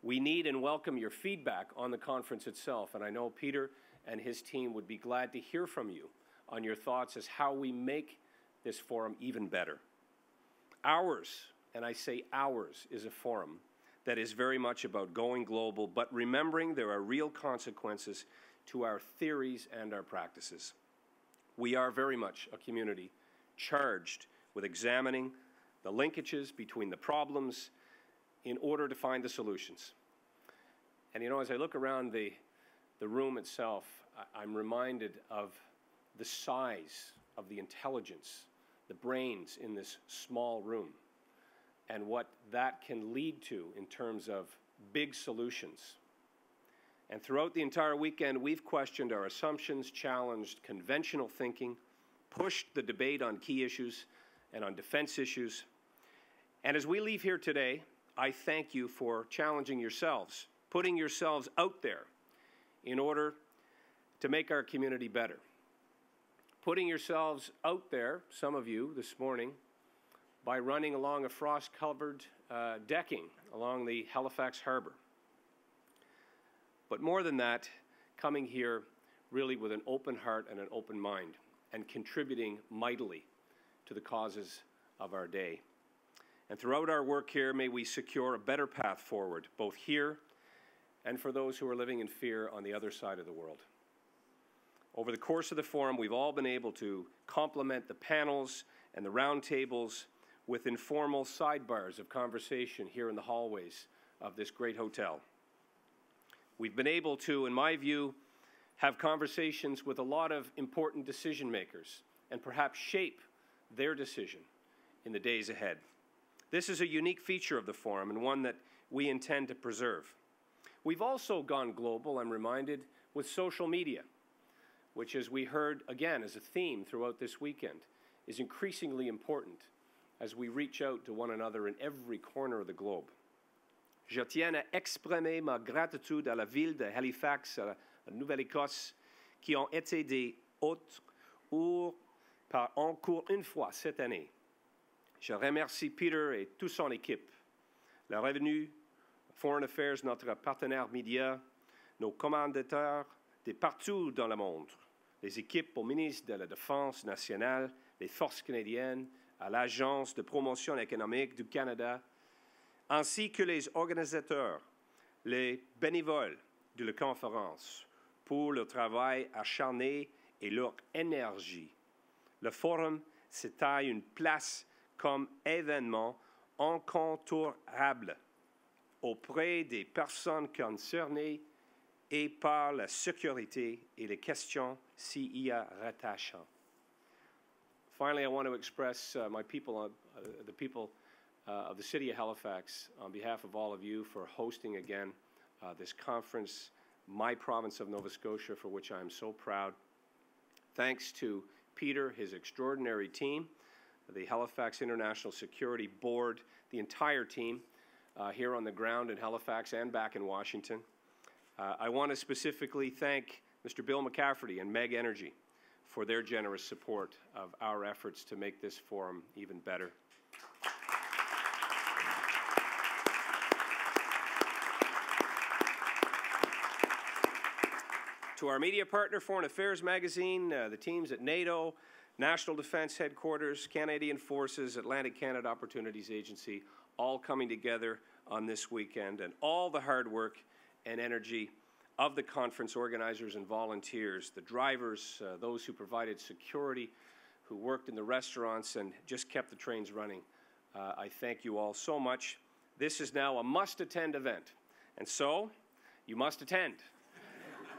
Speaker 17: We need and welcome your feedback on the conference itself, and I know Peter and his team would be glad to hear from you on your thoughts as how we make this forum even better. Ours, and I say ours, is a forum that is very much about going global, but remembering there are real consequences to our theories and our practices. We are very much a community charged with examining the linkages between the problems in order to find the solutions. And you know, as I look around the room itself, I'm reminded of the size of the intelligence, the brains in this small room, and what that can lead to in terms of big solutions. And throughout the entire weekend, we've questioned our assumptions, challenged conventional thinking, pushed the debate on key issues and on defense issues. And as we leave here today, I thank you for challenging yourselves, putting yourselves out there in order to make our community better. Putting yourselves out there, some of you this morning, by running along a frost-covered decking along the Halifax Harbour. But more than that, coming here really with an open heart and an open mind and contributing mightily to the causes of our day. And throughout our work here, may we secure a better path forward, both here and for those who are living in fear on the other side of the world. Over the course of the forum, we've all been able to complement the panels and the roundtables with informal sidebars of conversation here in the hallways of this great hotel. We've been able to, in my view, have conversations with a lot of important decision makers and perhaps shape their decision in the days ahead. This is a unique feature of the forum and one that we intend to preserve. We've also gone global, I'm reminded, with social media, which, as we heard again as a theme throughout this weekend, is increasingly important as we reach out to one another in every corner of the globe. Je tiens à exprimer ma gratitude à la ville de Halifax, à la Nouvelle-Écosse, qui ont été des hôtes encore une fois cette année. Je remercie Peter et toute son équipe, le Revenu, Foreign Affairs, notre partenaire média, nos commanditaires de partout dans le monde, les équipes au ministre de la Défense nationale, les forces canadiennes, à l'Agence de promotion économique du Canada, ainsi que les organisateurs, les bénévoles de la conférence, pour leur travail acharné et leur énergie. Le forum se taille une place comme événement incontournable auprès des personnes concernées et par la sécurité et les questions s'y y rattachant. Finally, I want to express my people, the people of the city of Halifax, on behalf of all of you, for hosting again this conference, my province of Nova Scotia, for which I am so proud. Thanks to Peter, his extraordinary team, the Halifax International Security Board, the entire team here on the ground in Halifax and back in Washington. I want to specifically thank Mr. Bill McCafferty and Meg Energy for their generous support of our efforts to make this forum even better. To our media partner, Foreign Affairs Magazine, the teams at NATO, National Defense Headquarters, Canadian Forces, Atlantic Canada Opportunities Agency, all coming together on this weekend, and all the hard work and energy of the conference organizers and volunteers, the drivers, those who provided security, who worked in the restaurants and just kept the trains running. I thank you all so much. This is now a must-attend event, and so you must attend.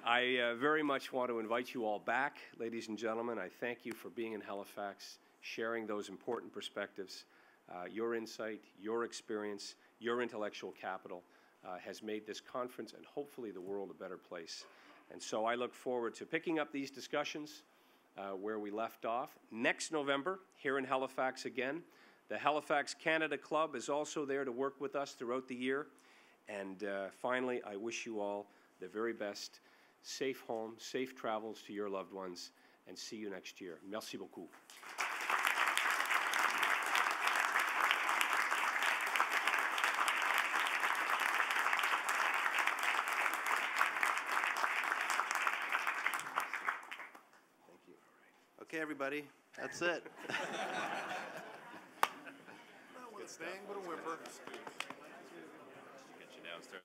Speaker 17: I very much want to invite you all back, ladies and gentlemen. I thank you for being in Halifax, sharing those important perspectives. Your insight, your experience, your intellectual capital has made this conference and hopefully the world a better place. And so I look forward to picking up these discussions where we left off next November here in Halifax again. The Halifax Canada Club is also there to work with us throughout the year. And finally, I wish you all the very best. Safe home, safe travels to your loved ones, and see you next year. Merci beaucoup.
Speaker 18: everybody. That's it.
Speaker 19: Not with a bang, but a whimper.
Speaker 3: Get you downstairs.